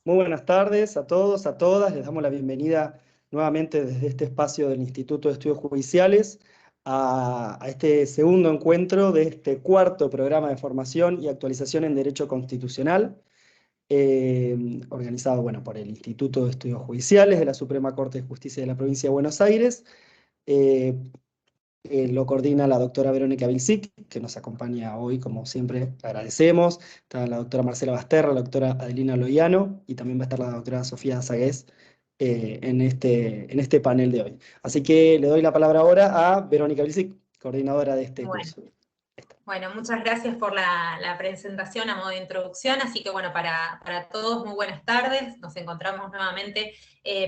Muy buenas tardes a todos, a todas. Les damos la bienvenida nuevamente desde este espacio del Instituto de Estudios Judiciales a este segundo encuentro de este cuarto programa de formación y actualización en Derecho Constitucional, organizado por el Instituto de Estudios Judiciales de la Suprema Corte de Justicia de la Provincia de Buenos Aires. Eh, lo coordina la doctora Verónica Vilsic, que nos acompaña hoy, como siempre, agradecemos. Está la doctora Marcela Basterra, la doctora Adelina Loiano, y también va a estar la doctora Sofía Zagués en este panel de hoy. Así que le doy la palabra ahora a Verónica Vilsic, coordinadora de este curso. Bueno, muchas gracias por la presentación a modo de introducción, así que para todos muy buenas tardes. Nos encontramos nuevamente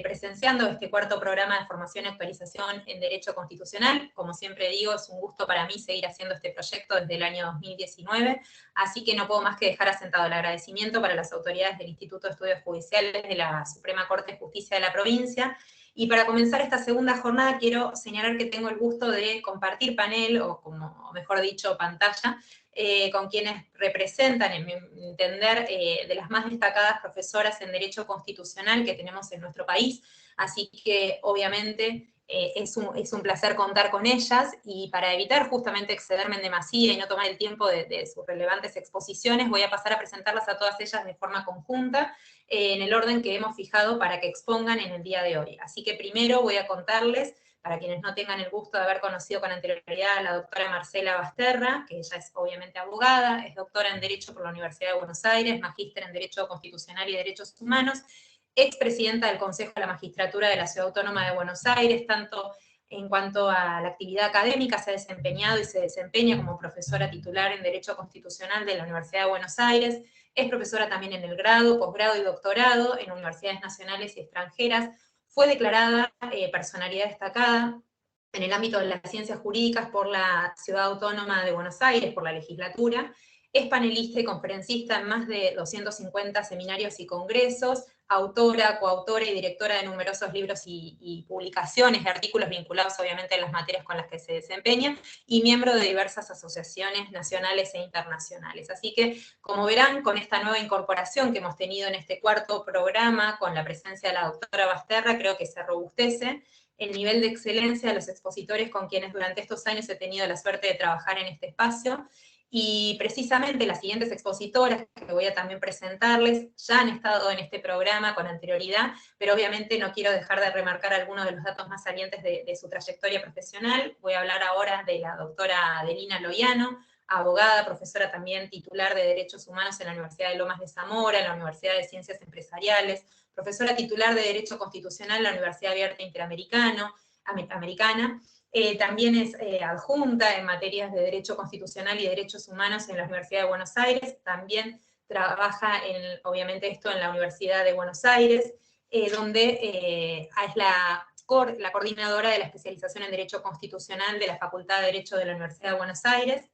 presenciando este cuarto programa de formación y actualización en Derecho Constitucional. Como siempre digo, es un gusto para mí seguir haciendo este proyecto desde el año 2019, así que no puedo más que dejar asentado el agradecimiento para las autoridades del Instituto de Estudios Judiciales de la Suprema Corte de Justicia de la provincia. Y para comenzar esta segunda jornada quiero señalar que tengo el gusto de compartir panel, o como mejor dicho, pantalla, con quienes representan, en mi entender, de las más destacadas profesoras en Derecho Constitucional que tenemos en nuestro país. Así que, obviamente, es un placer contar con ellas, y para evitar justamente excederme en demasía y no tomar el tiempo de sus relevantes exposiciones, voy a pasar a presentarlas a todas ellas de forma conjunta, en el orden que hemos fijado para que expongan en el día de hoy. Así que primero voy a contarles, para quienes no tengan el gusto de haber conocido con anterioridad a la doctora Marcela Basterra, que ella es obviamente abogada, es doctora en Derecho por la Universidad de Buenos Aires, magíster en Derecho Constitucional y Derechos Humanos, expresidenta del Consejo de la Magistratura de la Ciudad Autónoma de Buenos Aires. Tanto en cuanto a la actividad académica, se ha desempeñado y se desempeña como profesora titular en Derecho Constitucional de la Universidad de Buenos Aires. Es profesora también en el grado, posgrado y doctorado en universidades nacionales y extranjeras. Fue declarada personalidad destacada en el ámbito de las ciencias jurídicas por la Ciudad Autónoma de Buenos Aires, por la legislatura. Es panelista y conferencista en más de 250 seminarios y congresos, autora, coautora y directora de numerosos libros y publicaciones y artículos vinculados obviamente a las materias con las que se desempeña, y miembro de diversas asociaciones nacionales e internacionales. Así que, como verán, con esta nueva incorporación que hemos tenido en este cuarto programa, con la presencia de la doctora Basterra, creo que se robustece el nivel de excelencia de los expositores con quienes durante estos años he tenido la suerte de trabajar en este espacio. Y precisamente las siguientes expositoras que voy a también presentarles ya han estado en este programa con anterioridad, pero obviamente no quiero dejar de remarcar algunos de los datos más salientes de su trayectoria profesional. Voy a hablar ahora de la doctora Adelina Loiano, abogada, profesora también titular de Derechos Humanos en la Universidad de Lomas de Zamora, en la Universidad de Ciencias Empresariales, profesora titular de Derecho Constitucional en la Universidad Abierta Interamericana. También es adjunta en materias de Derecho Constitucional y Derechos Humanos en la Universidad de Buenos Aires. También trabaja, obviamente, en la Universidad de Buenos Aires, donde es la coordinadora de la especialización en Derecho Constitucional de la Facultad de Derecho de la Universidad de Buenos Aires,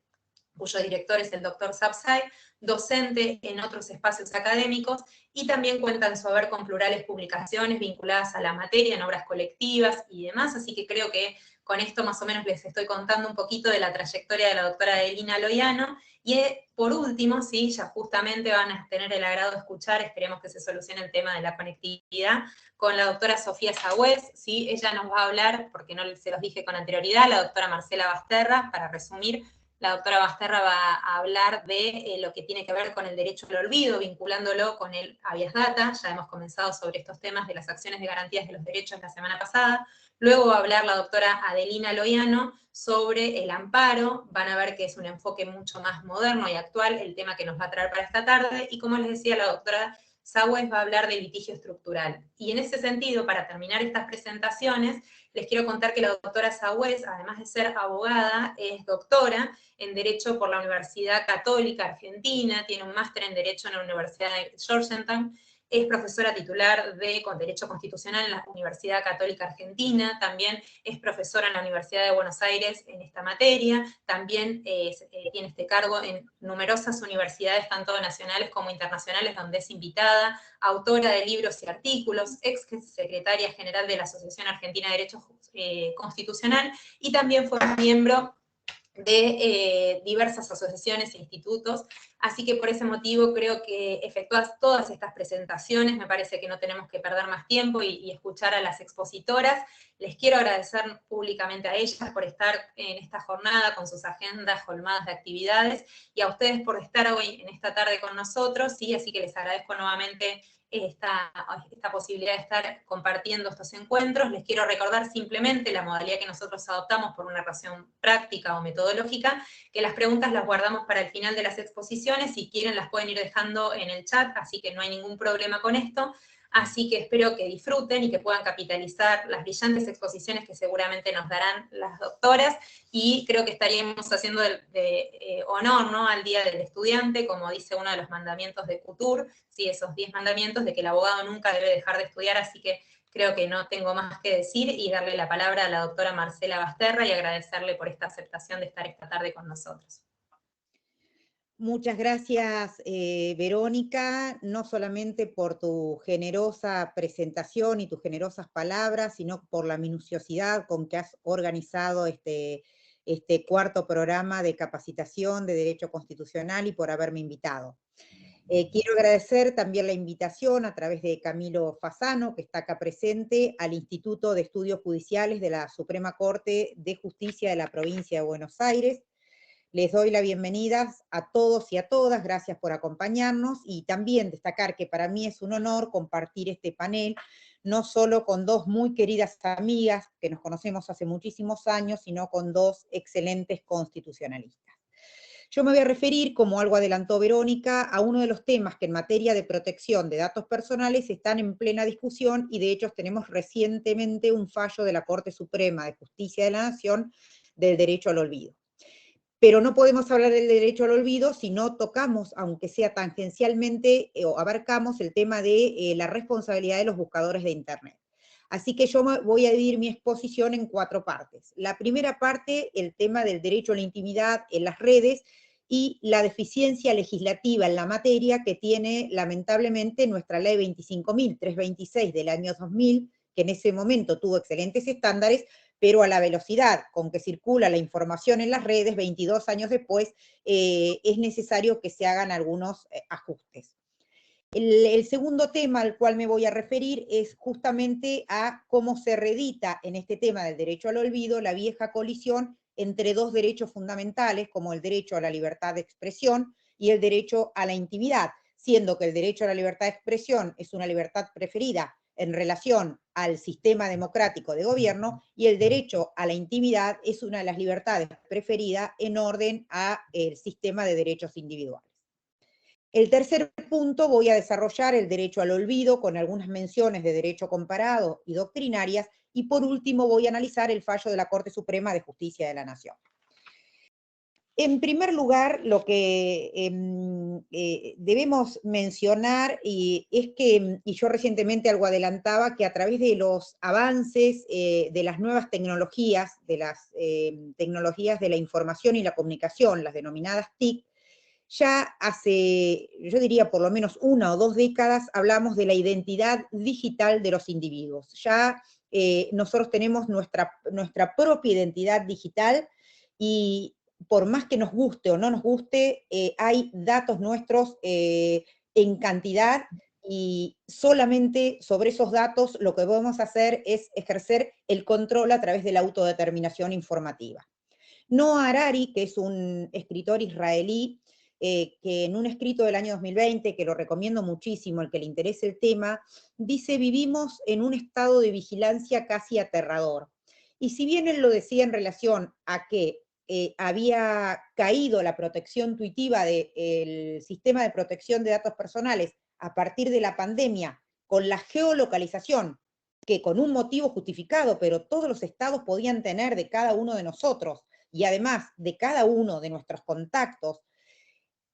cuyo director es el doctor Sapsay, docente en otros espacios académicos, y también cuenta en su haber con plurales publicaciones vinculadas a la materia, en obras colectivas y demás. Así que creo que con esto más o menos les estoy contando un poquito de la trayectoria de la doctora Adelina Loiano. Y por último, sí, ya justamente van a tener el agrado de escuchar, esperemos que se solucione el tema de la conectividad, con la doctora Sofía Zagués, ¿sí? Ella nos va a hablar, porque no se los dije con anterioridad, la doctora Marcela Basterra, para resumir. La doctora Basterra va a hablar de lo que tiene que ver con el derecho al olvido, vinculándolo con el habeas data. Ya hemos comenzado sobre estos temas de las acciones de garantías de los derechos la semana pasada. Luego va a hablar la doctora Adelina Loiano sobre el amparo. Van a ver que es un enfoque mucho más moderno y actual el tema que nos va a traer para esta tarde. Y como les decía, la doctora Zagués va a hablar del litigio estructural. Y en ese sentido, para terminar estas presentaciones, les quiero contar que la doctora Zagués, además de ser abogada, es doctora en Derecho por la Universidad Católica Argentina, tiene un máster en Derecho en la Universidad de Georgetown, es profesora titular de Derecho Constitucional en la Universidad Católica Argentina, también es profesora en la Universidad de Buenos Aires en esta materia, también tiene este cargo en numerosas universidades, tanto nacionales como internacionales, donde es invitada, autora de libros y artículos, ex secretaria general de la Asociación Argentina de Derecho Constitucional, y también fue miembro de diversas asociaciones e institutos, así que por ese motivo creo que efectuadas todas estas presentaciones, me parece que no tenemos que perder más tiempo y escuchar a las expositoras. Les quiero agradecer públicamente a ellas por estar en esta jornada con sus agendas colmadas de actividades, y a ustedes por estar hoy en esta tarde con nosotros, ¿sí? Así que les agradezco nuevamente esta posibilidad de estar compartiendo estos encuentros. Les quiero recordar simplemente la modalidad que nosotros adoptamos por una razón práctica o metodológica, que las preguntas las guardamos para el final de las exposiciones. Si quieren las pueden ir dejando en el chat, así que no hay ningún problema con esto. Así que espero que disfruten y que puedan capitalizar las brillantes exposiciones que seguramente nos darán las doctoras, y creo que estaríamos haciendo de honor, ¿no?, al Día del Estudiante, como dice uno de los mandamientos de CUTUR, ¿sí?, esos 10 mandamientos de que el abogado nunca debe dejar de estudiar, así que creo que no tengo más que decir, y darle la palabra a la doctora Marcela Basterra y agradecerle por esta aceptación de estar esta tarde con nosotros. Muchas gracias, Verónica, no solamente por tu generosa presentación y tus generosas palabras, sino por la minuciosidad con que has organizado este cuarto programa de capacitación de Derecho Constitucional, y por haberme invitado. Quiero agradecer también la invitación a través de Camilo Fasano, que está acá presente, al Instituto de Estudios Judiciales de la Suprema Corte de Justicia de la Provincia de Buenos Aires. Les doy la bienvenida a todos y a todas, gracias por acompañarnos, y también destacar que para mí es un honor compartir este panel, no solo con dos muy queridas amigas que nos conocemos hace muchísimos años, sino con dos excelentes constitucionalistas. Yo me voy a referir, como algo adelantó Verónica, a uno de los temas que en materia de protección de datos personales están en plena discusión, y de hecho tenemos recientemente un fallo de la Corte Suprema de Justicia de la Nación del derecho al olvido. Pero no podemos hablar del derecho al olvido si no tocamos, aunque sea tangencialmente, o abarcamos el tema de la responsabilidad de los buscadores de Internet. Así que yo voy a dividir mi exposición en 4 partes. La primera parte, el tema del derecho a la intimidad en las redes y la deficiencia legislativa en la materia que tiene lamentablemente nuestra ley 25.326 del año 2000, que en ese momento tuvo excelentes estándares, pero a la velocidad con que circula la información en las redes, 22 años después, es necesario que se hagan algunos ajustes. El segundo tema al cual me voy a referir es justamente a cómo se reedita en este tema del derecho al olvido la vieja colisión entre dos derechos fundamentales, como el derecho a la libertad de expresión y el derecho a la intimidad, siendo que el derecho a la libertad de expresión es una libertad preferida en relación al sistema democrático de gobierno, y el derecho a la intimidad es una de las libertades preferidas en orden al sistema de derechos individuales. El tercer punto, voy a desarrollar el derecho al olvido con algunas menciones de derecho comparado y doctrinarias, y por último voy a analizar el fallo de la Corte Suprema de Justicia de la Nación. En primer lugar, lo que debemos mencionar es que, y yo recientemente algo adelantaba, que a través de los avances de las nuevas tecnologías, de las tecnologías de la información y la comunicación, las denominadas TIC, ya hace, yo diría por lo menos 1 o 2 décadas, hablamos de la identidad digital de los individuos. Ya nosotros tenemos nuestra propia identidad digital, y por más que nos guste o no nos guste, hay datos nuestros en cantidad, y solamente sobre esos datos lo que podemos hacer es ejercer el control a través de la autodeterminación informativa. Noah Harari, que es un escritor israelí, que en un escrito del año 2020, que lo recomiendo muchísimo, al que le interese el tema, dice: vivimos en un estado de vigilancia casi aterrador. Y si bien él lo decía en relación a que había caído la protección tuitiva del sistema de protección de datos personales a partir de la pandemia, con la geolocalización, que con un motivo justificado, pero todos los estados podían tener de cada uno de nosotros, y además de cada uno de nuestros contactos,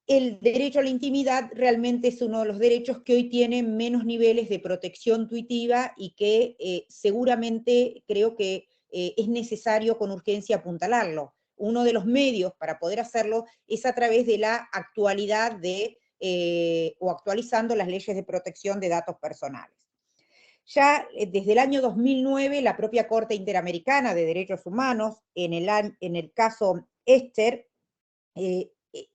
el derecho a la intimidad realmente es uno de los derechos que hoy tiene menos niveles de protección tuitiva, y que seguramente creo que es necesario con urgencia apuntalarlo. Uno de los medios para poder hacerlo es a través de la actualidad o actualizando las leyes de protección de datos personales. Ya desde el año 2009, la propia Corte Interamericana de Derechos Humanos, en el caso Esther,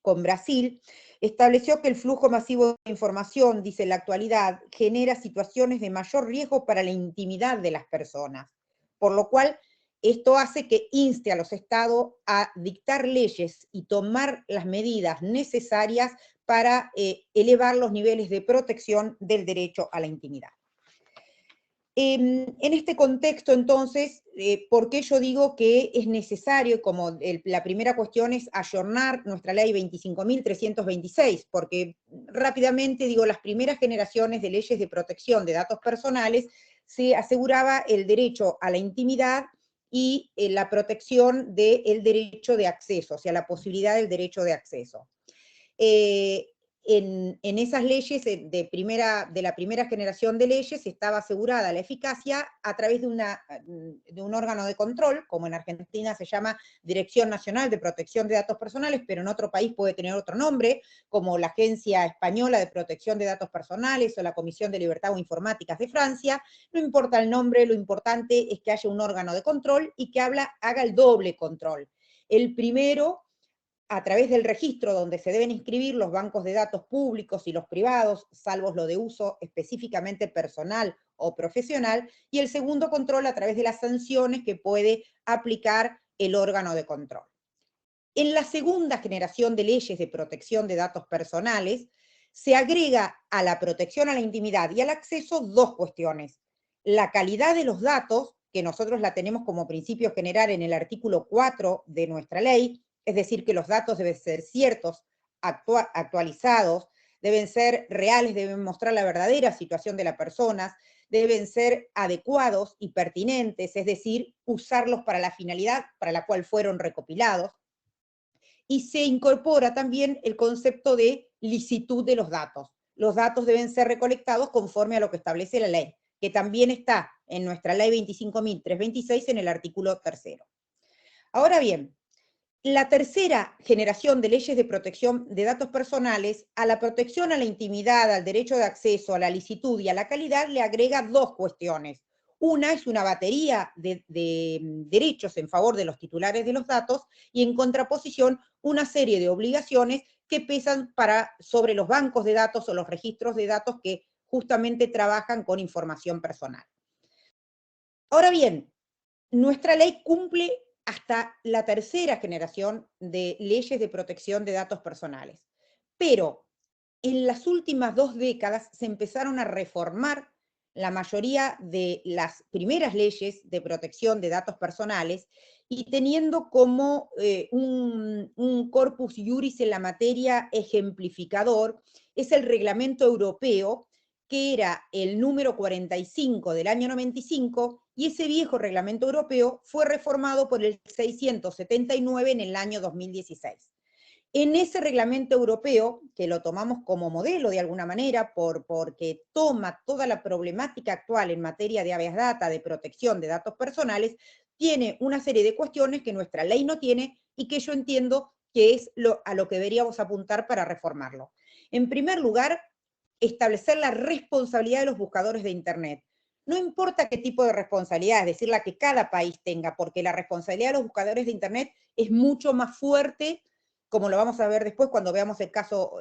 con Brasil, estableció que el flujo masivo de información, dice, en la actualidad, genera situaciones de mayor riesgo para la intimidad de las personas, por lo cual esto hace que inste a los estados a dictar leyes y tomar las medidas necesarias para elevar los niveles de protección del derecho a la intimidad. En este contexto, entonces, ¿por qué yo digo que es necesario, como la primera cuestión es ayornar nuestra ley 25.326? Porque rápidamente digo, las primeras generaciones de leyes de protección de datos personales se aseguraba el derecho a la intimidad y la protección del derecho de acceso, o sea, la posibilidad del derecho de acceso. En esas leyes de la primera generación de leyes estaba asegurada la eficacia a través de un órgano de control, como en Argentina se llama Dirección Nacional de Protección de Datos Personales, pero en otro país puede tener otro nombre, como la Agencia Española de Protección de Datos Personales o la Comisión de Libertad o Informáticas de Francia. No importa el nombre, lo importante es que haya un órgano de control y que haga el doble control. El primero, a través del registro donde se deben inscribir los bancos de datos públicos y los privados, salvo lo de uso específicamente personal o profesional, y el segundo control a través de las sanciones que puede aplicar el órgano de control. En la segunda generación de leyes de protección de datos personales, se agrega a la protección a la intimidad y al acceso dos cuestiones: la calidad de los datos, que nosotros la tenemos como principio general en el artículo 4 de nuestra ley, es decir, que los datos deben ser ciertos, actualizados, deben ser reales, deben mostrar la verdadera situación de las personas, deben ser adecuados y pertinentes, es decir, usarlos para la finalidad para la cual fueron recopilados. Y se incorpora también el concepto de licitud de los datos. Los datos deben ser recolectados conforme a lo que establece la ley, que también está en nuestra ley 25.326 en el artículo 3. Ahora bien, la tercera generación de leyes de protección de datos personales, a la protección a la intimidad, al derecho de acceso, a la licitud y a la calidad, le agrega dos cuestiones. Una es una batería de derechos en favor de los titulares de los datos y en contraposición una serie de obligaciones que pesan sobre los bancos de datos o los registros de datos que justamente trabajan con información personal. Ahora bien, nuestra ley cumple hasta la tercera generación de leyes de protección de datos personales. Pero en las últimas 2 décadas se empezaron a reformar la mayoría de las primeras leyes de protección de datos personales y teniendo como un corpus iuris en la materia ejemplificador es el reglamento europeo, que era el número 45 del año 95, y ese viejo reglamento europeo fue reformado por el 679 en el año 2016. En ese reglamento europeo, que lo tomamos como modelo de alguna manera, porque toma toda la problemática actual en materia de habeas data, de protección de datos personales, tiene una serie de cuestiones que nuestra ley no tiene y que yo entiendo que es a lo que deberíamos apuntar para reformarlo. En primer lugar, establecer la responsabilidad de los buscadores de Internet. No importa qué tipo de responsabilidad, es decir, la que cada país tenga, porque la responsabilidad de los buscadores de Internet es mucho más fuerte, como lo vamos a ver después cuando veamos el caso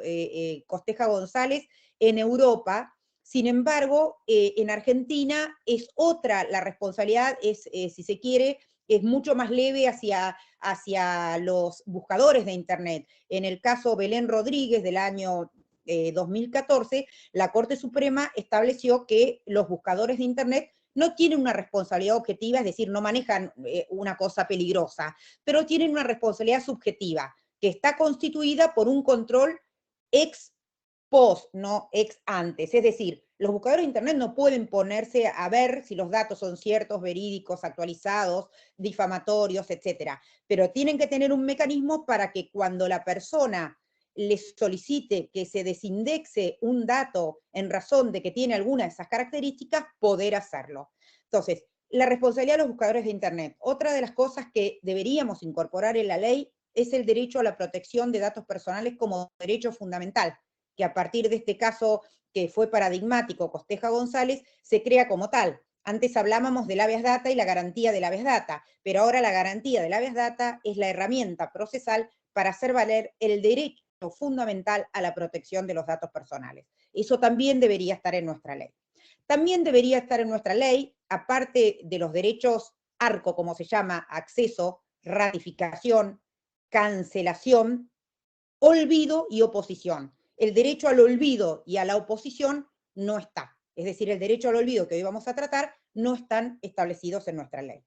Costeja González, en Europa. Sin embargo, en Argentina es otra, la responsabilidad es, si se quiere, es mucho más leve hacia los buscadores de Internet. En el caso Belén Rodríguez del año 2014, la Corte Suprema estableció que los buscadores de Internet no tienen una responsabilidad objetiva, es decir, no manejan una cosa peligrosa, pero tienen una responsabilidad subjetiva, que está constituida por un control ex post, no ex antes. Es decir, los buscadores de Internet no pueden ponerse a ver si los datos son ciertos, verídicos, actualizados, difamatorios, etcétera, pero tienen que tener un mecanismo para que cuando la persona les solicite que se desindexe un dato en razón de que tiene alguna de esas características, poder hacerlo. Entonces, la responsabilidad de los buscadores de Internet. Otra de las cosas que deberíamos incorporar en la ley es el derecho a la protección de datos personales como derecho fundamental, que a partir de este caso que fue paradigmático, Costeja González, se crea como tal. Antes hablábamos del habeas data y la garantía del habeas data, pero ahora la garantía del habeas data es la herramienta procesal para hacer valer el derecho fundamental a la protección de los datos personales. Eso también debería estar en nuestra ley. También debería estar en nuestra ley, aparte de los derechos ARCO, como se llama, acceso, ratificación, cancelación, olvido y oposición. El derecho al olvido y a la oposición no está. Es decir, el derecho al olvido que hoy vamos a tratar no están establecidos en nuestra ley.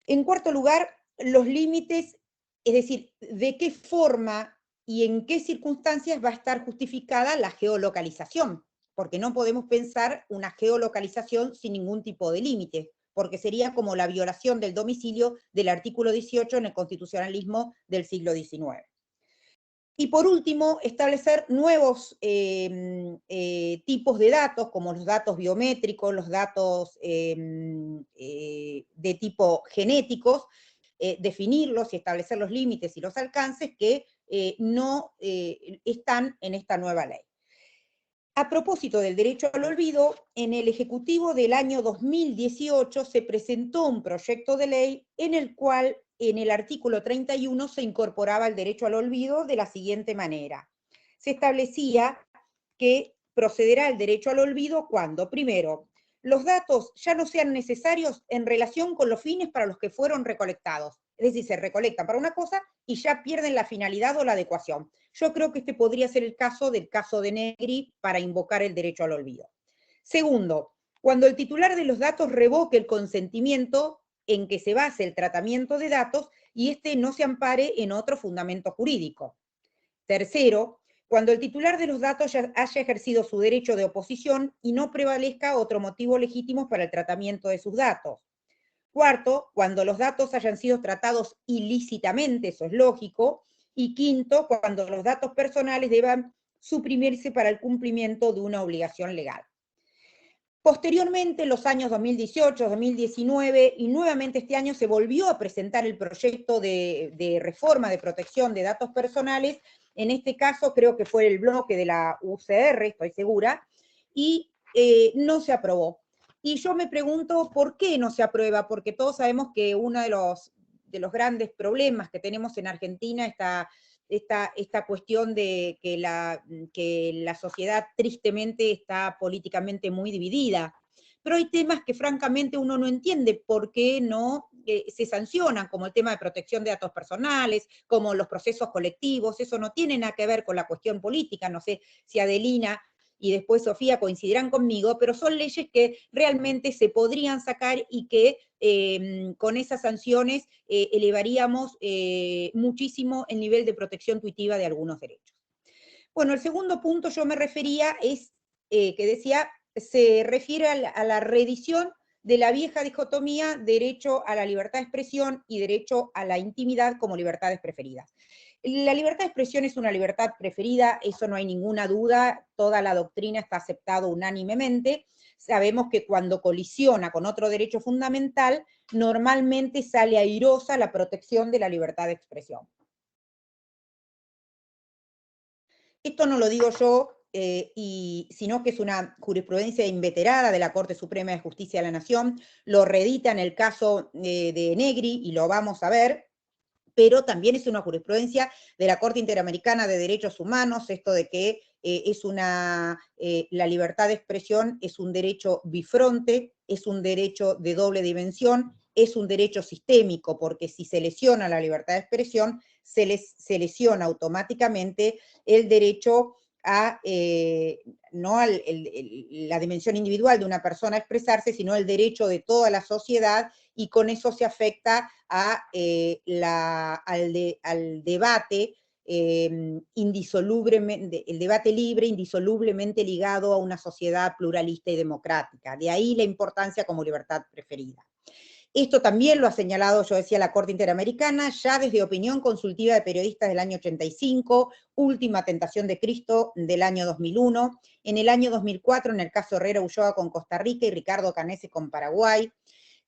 En cuarto lugar, los límites, es decir, de qué forma y en qué circunstancias va a estar justificada la geolocalización, porque no podemos pensar una geolocalización sin ningún tipo de límite, porque sería como la violación del domicilio del artículo 18 en el constitucionalismo del siglo XIX. Y por último, establecer nuevos tipos de datos, como los datos biométricos, los datos de tipo genéticos, definirlos y establecer los límites y los alcances que no están en esta nueva ley. A propósito del derecho al olvido, en el Ejecutivo del año 2018 se presentó un proyecto de ley en el cual en el artículo 31 se incorporaba el derecho al olvido de la siguiente manera. Se establecía que procederá el derecho al olvido cuando, primero, los datos ya no sean necesarios en relación con los fines para los que fueron recolectados. Es decir, se recolectan para una cosa y ya pierden la finalidad o la adecuación. Yo creo que este podría ser el caso de Negri para invocar el derecho al olvido. Segundo, cuando el titular de los datos revoque el consentimiento en que se base el tratamiento de datos y este no se ampare en otro fundamento jurídico. Tercero, cuando el titular de los datos haya ejercido su derecho de oposición y no prevalezca otro motivo legítimo para el tratamiento de sus datos. Cuarto, cuando los datos hayan sido tratados ilícitamente, eso es lógico. Y quinto, cuando los datos personales deban suprimirse para el cumplimiento de una obligación legal. Posteriormente, en los años 2018, 2019 y nuevamente este año se volvió a presentar el proyecto de reforma de protección de datos personales. En este caso creo que fue el bloque de la UCR, estoy segura, y no se aprobó. Y yo me pregunto por qué no se aprueba, porque todos sabemos que uno de los grandes problemas que tenemos en Argentina está esta cuestión de que la sociedad tristemente está políticamente muy dividida. Pero hay temas que francamente uno no entiende por qué no se sancionan, como el tema de protección de datos personales, como los procesos colectivos. Eso no tiene nada que ver con la cuestión política. No sé si Adelina y después Sofía coincidirán conmigo, pero son leyes que realmente se podrían sacar y que con esas sanciones elevaríamos muchísimo el nivel de protección tuitiva de algunos derechos. Bueno, el segundo punto yo me refería es, que decía, se refiere a la reedición de la vieja dicotomía derecho a la libertad de expresión y derecho a la intimidad como libertades preferidas. La libertad de expresión es una libertad preferida, eso no hay ninguna duda, toda la doctrina está aceptada unánimemente. Sabemos que cuando colisiona con otro derecho fundamental, normalmente sale airosa la protección de la libertad de expresión. Esto no lo digo yo, sino que es una jurisprudencia inveterada de la Corte Suprema de Justicia de la Nación, lo reedita en el caso de Negri y lo vamos a ver, pero también es una jurisprudencia de la Corte Interamericana de Derechos Humanos, esto de que la libertad de expresión es un derecho bifronte, es un derecho de doble dimensión, es un derecho sistémico, porque si se lesiona la libertad de expresión, se lesiona automáticamente el derecho a, no la dimensión individual de una persona a expresarse, sino el derecho de toda la sociedad, y con eso se afecta a, al debate indisolublemente, el debate libre, indisolublemente ligado a una sociedad pluralista y democrática. De ahí la importancia como libertad preferida. Esto también lo ha señalado, yo decía, la Corte Interamericana, ya desde Opinión Consultiva de Periodistas del año 85, Última Tentación de Cristo del año 2001, en el año 2004 en el caso Herrera Ulloa con Costa Rica y Ricardo Canese con Paraguay,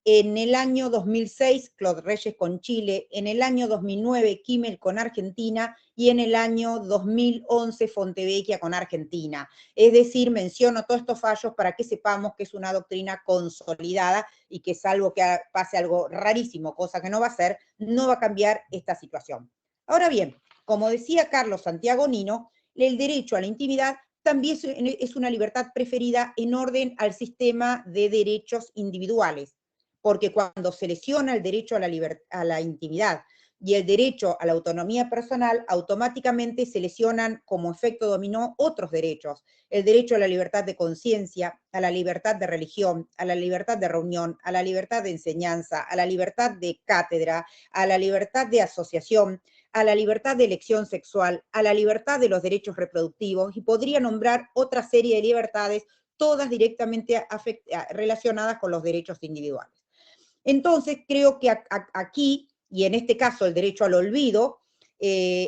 en el año 2006 Claude Reyes con Chile, en el año 2009 Kimmel con Argentina y en el año 2011 Fontevecchia con Argentina. Es decir, menciono todos estos fallos para que sepamos que es una doctrina consolidada y que salvo que pase algo rarísimo, cosa que no va a ser, no va a cambiar esta situación. Ahora bien, como decía Carlos Santiago Nino, el derecho a la intimidad también es una libertad preferida en orden al sistema de derechos individuales, porque cuando se lesiona el derecho a la intimidad y el derecho a la autonomía personal, automáticamente se lesionan como efecto dominó otros derechos, el derecho a la libertad de conciencia, a la libertad de religión, a la libertad de reunión, a la libertad de enseñanza, a la libertad de cátedra, a la libertad de asociación, a la libertad de elección sexual, a la libertad de los derechos reproductivos, y podría nombrar otra serie de libertades, todas directamente relacionadas con los derechos individuales. Entonces, creo que aquí, y en este caso el derecho al olvido,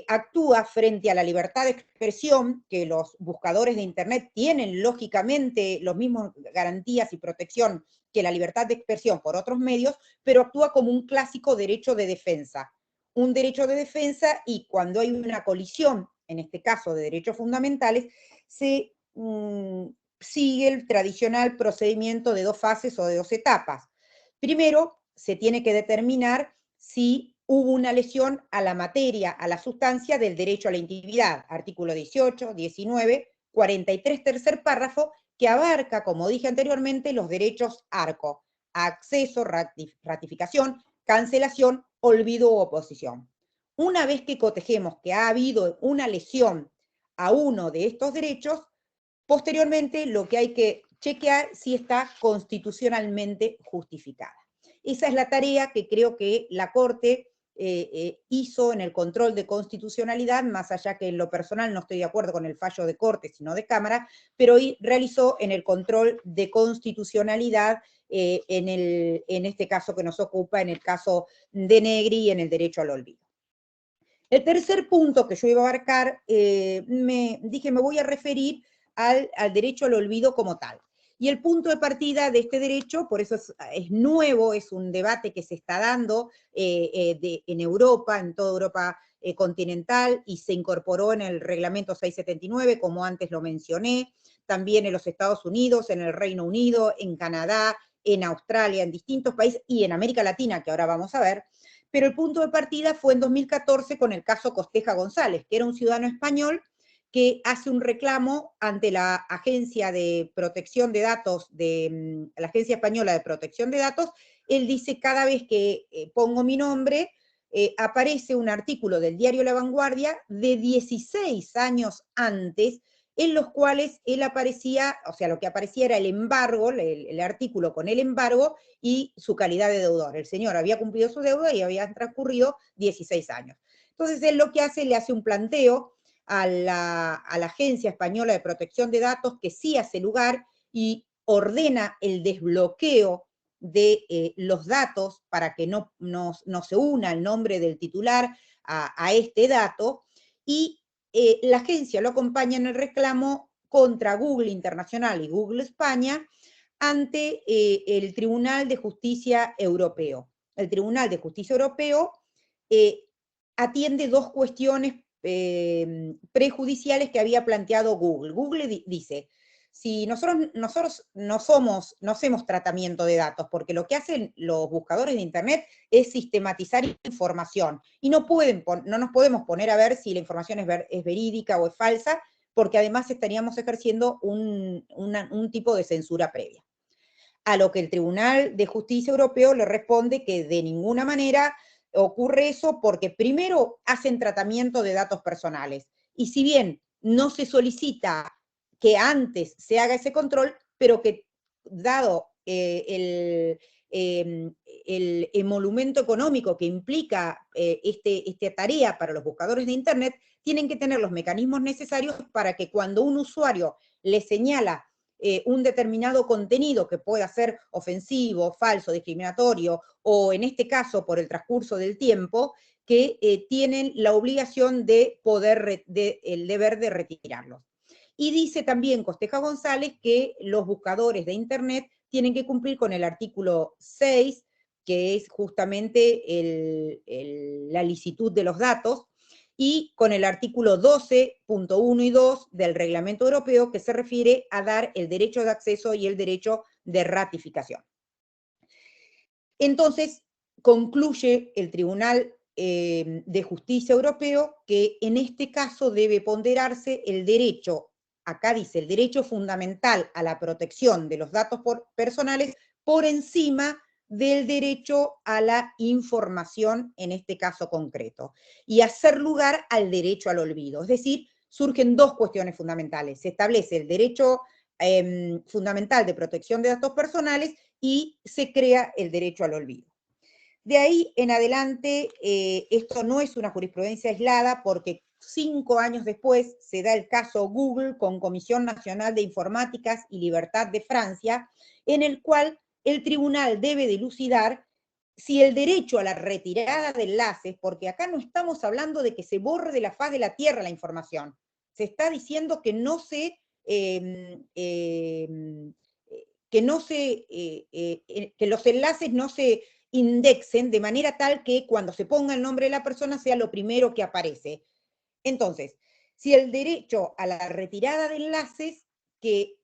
actúa frente a la libertad de expresión, que los buscadores de Internet tienen lógicamente los mismos garantías y protección que la libertad de expresión por otros medios, pero actúa como un clásico derecho de defensa. Un derecho de defensa, y cuando hay una colisión, en este caso de derechos fundamentales, se sigue el tradicional procedimiento de 2 fases o de 2 etapas. Primero, se tiene que determinar si hubo una lesión a la materia, a la sustancia del derecho a la intimidad, artículo 18, 19, 43, tercer párrafo, que abarca, como dije anteriormente, los derechos ARCO, acceso, ratificación, cancelación, olvido u oposición. Una vez que cotejemos que ha habido una lesión a uno de estos derechos, posteriormente lo que hay que chequear si está constitucionalmente justificada. Esa es la tarea que creo que la Corte hizo en el control de constitucionalidad, más allá que en lo personal no estoy de acuerdo con el fallo de Corte, sino de Cámara, pero realizó en el control de constitucionalidad en este caso que nos ocupa, en el caso de Negri y en el derecho al olvido. El tercer punto que yo iba a abarcar, me voy a referir al derecho al olvido como tal. Y el punto de partida de este derecho, por eso es nuevo, es un debate que se está dando en Europa, en toda Europa continental, y se incorporó en el reglamento 679, como antes lo mencioné, también en los Estados Unidos, en el Reino Unido, en Canadá, en Australia, en distintos países, y en América Latina, que ahora vamos a ver. Pero el punto de partida fue en 2014 con el caso Costeja González, que era un ciudadano español que hace un reclamo ante la Agencia de Protección de Datos, la Agencia Española de Protección de Datos. Él dice, cada vez que pongo mi nombre, aparece un artículo del diario La Vanguardia de 16 años antes, en los cuales él aparecía, o sea, lo que aparecía era el embargo, el artículo con el embargo y su calidad de deudor. El señor había cumplido su deuda y habían transcurrido 16 años. Entonces él lo que hace, le hace un planteo a la Agencia Española de Protección de Datos, que sí hace lugar, y ordena el desbloqueo de los datos para que no se una el nombre del titular a este dato, y la agencia lo acompaña en el reclamo contra Google Internacional y Google España ante el Tribunal de Justicia Europeo. El Tribunal de Justicia Europeo atiende 2 cuestiones prejudiciales que había planteado Google. Google dice, si nosotros no hacemos tratamiento de datos, porque lo que hacen los buscadores de Internet es sistematizar información, y no nos podemos poner a ver si la información es verídica o es falsa, porque además estaríamos ejerciendo un tipo de censura previa. A lo que el Tribunal de Justicia Europeo le responde que de ninguna manera ocurre eso, porque primero hacen tratamiento de datos personales, y si bien no se solicita que antes se haga ese control, pero que dado el emolumento económico que implica esta tarea para los buscadores de Internet, tienen que tener los mecanismos necesarios para que cuando un usuario le señala un determinado contenido que pueda ser ofensivo, falso, discriminatorio, o en este caso por el transcurso del tiempo, que tienen la obligación de el deber de retirarlos. Y dice también Costeja González que los buscadores de Internet tienen que cumplir con el artículo 6 que es justamente la licitud de los datos, y con el artículo 12.1 y 2 del Reglamento Europeo, que se refiere a dar el derecho de acceso y el derecho de ratificación. Entonces, concluye el Tribunal de Justicia Europeo que en este caso debe ponderarse el derecho, acá dice, el derecho fundamental a la protección de los datos personales por encima del derecho a la información en este caso concreto, y hacer lugar al derecho al olvido. Es decir, surgen dos cuestiones fundamentales. Se establece el derecho fundamental de protección de datos personales y se crea el derecho al olvido. De ahí en adelante, esto no es una jurisprudencia aislada, porque 5 años después se da el caso Google con Comisión Nacional de Informáticas y Libertad de Francia, en el cual el tribunal debe dilucidar si el derecho a la retirada de enlaces, porque acá no estamos hablando de que se borre de la faz de la tierra la información, se está diciendo que no se que los enlaces no se indexen de manera tal que cuando se ponga el nombre de la persona sea lo primero que aparece. Entonces, si el derecho a la retirada de enlaces, que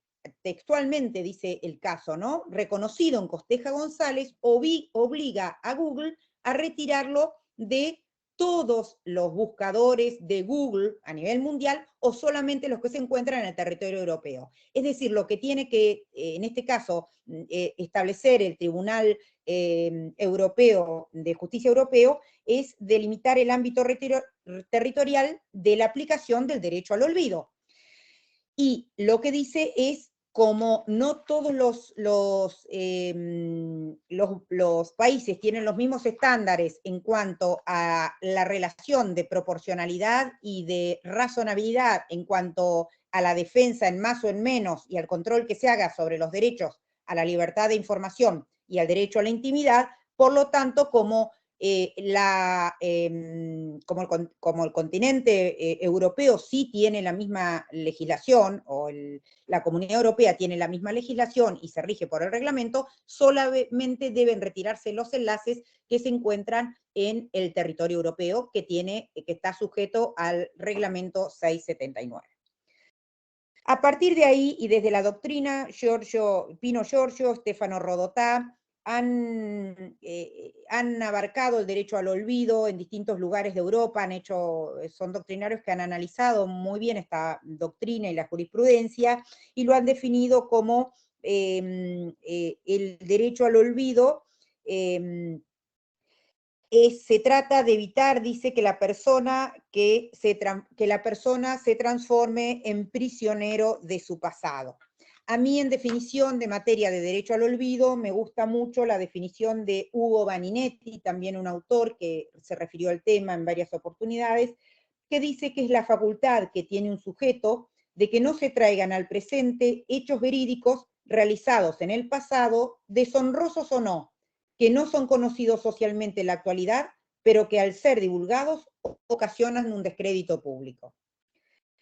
textualmente dice el caso, ¿no?, reconocido en Costeja González, obliga a Google a retirarlo de todos los buscadores de Google a nivel mundial, o solamente los que se encuentran en el territorio europeo. Es decir, lo que tiene que, en este caso, establecer el Tribunal Europeo de Justicia Europeo es delimitar el ámbito territorial de la aplicación del derecho al olvido. Y lo que dice es, como no todos los países tienen los mismos estándares en cuanto a la relación de proporcionalidad y de razonabilidad en cuanto a la defensa en más o en menos y al control que se haga sobre los derechos a la libertad de información y al derecho a la intimidad, por lo tanto, como el continente europeo sí tiene la misma legislación, o la Comunidad Europea tiene la misma legislación y se rige por el reglamento, solamente deben retirarse los enlaces que se encuentran en el territorio europeo, que está sujeto al reglamento 679. A partir de ahí, y desde la doctrina, Pino Giorgio, Stefano Rodotà, han abarcado el derecho al olvido en distintos lugares de Europa, son doctrinarios que han analizado muy bien esta doctrina y la jurisprudencia, y lo han definido como el derecho al olvido. Se trata de evitar, dice, que la persona se transforme en prisionero de su pasado. A mí, en definición de materia de derecho al olvido, me gusta mucho la definición de Ugo Vaninetti, también un autor que se refirió al tema en varias oportunidades, que dice que es la facultad que tiene un sujeto de que no se traigan al presente hechos verídicos realizados en el pasado, deshonrosos o no, que no son conocidos socialmente en la actualidad, pero que al ser divulgados ocasionan un descrédito público.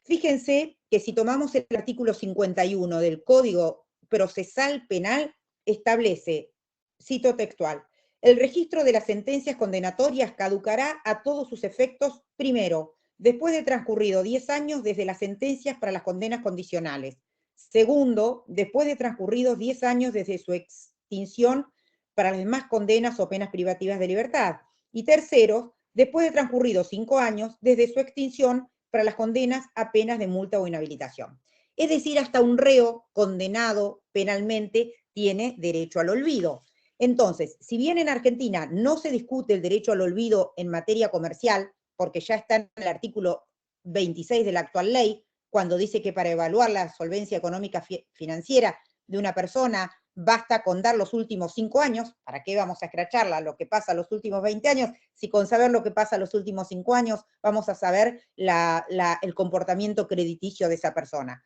Fíjense que si tomamos el artículo 51 del Código Procesal Penal, establece, cito textual, el registro de las sentencias condenatorias caducará a todos sus efectos, primero, después de transcurrido 10 años desde las sentencias para las condenas condicionales. Segundo, después de transcurridos 10 años desde su extinción para las demás condenas o penas privativas de libertad. Y tercero, después de transcurridos 5 años desde su extinción para las condenas a penas de multa o inhabilitación. Es decir, hasta un reo condenado penalmente tiene derecho al olvido. Entonces, si bien en Argentina no se discute el derecho al olvido en materia comercial, porque ya está en el artículo 26 de la actual ley, cuando dice que para evaluar la solvencia económica financiera de una persona basta con dar los últimos 5 años, ¿para qué vamos a escracharla lo que pasa los últimos 20 años? Si con saber lo que pasa los últimos 5 años vamos a saber el comportamiento crediticio de esa persona.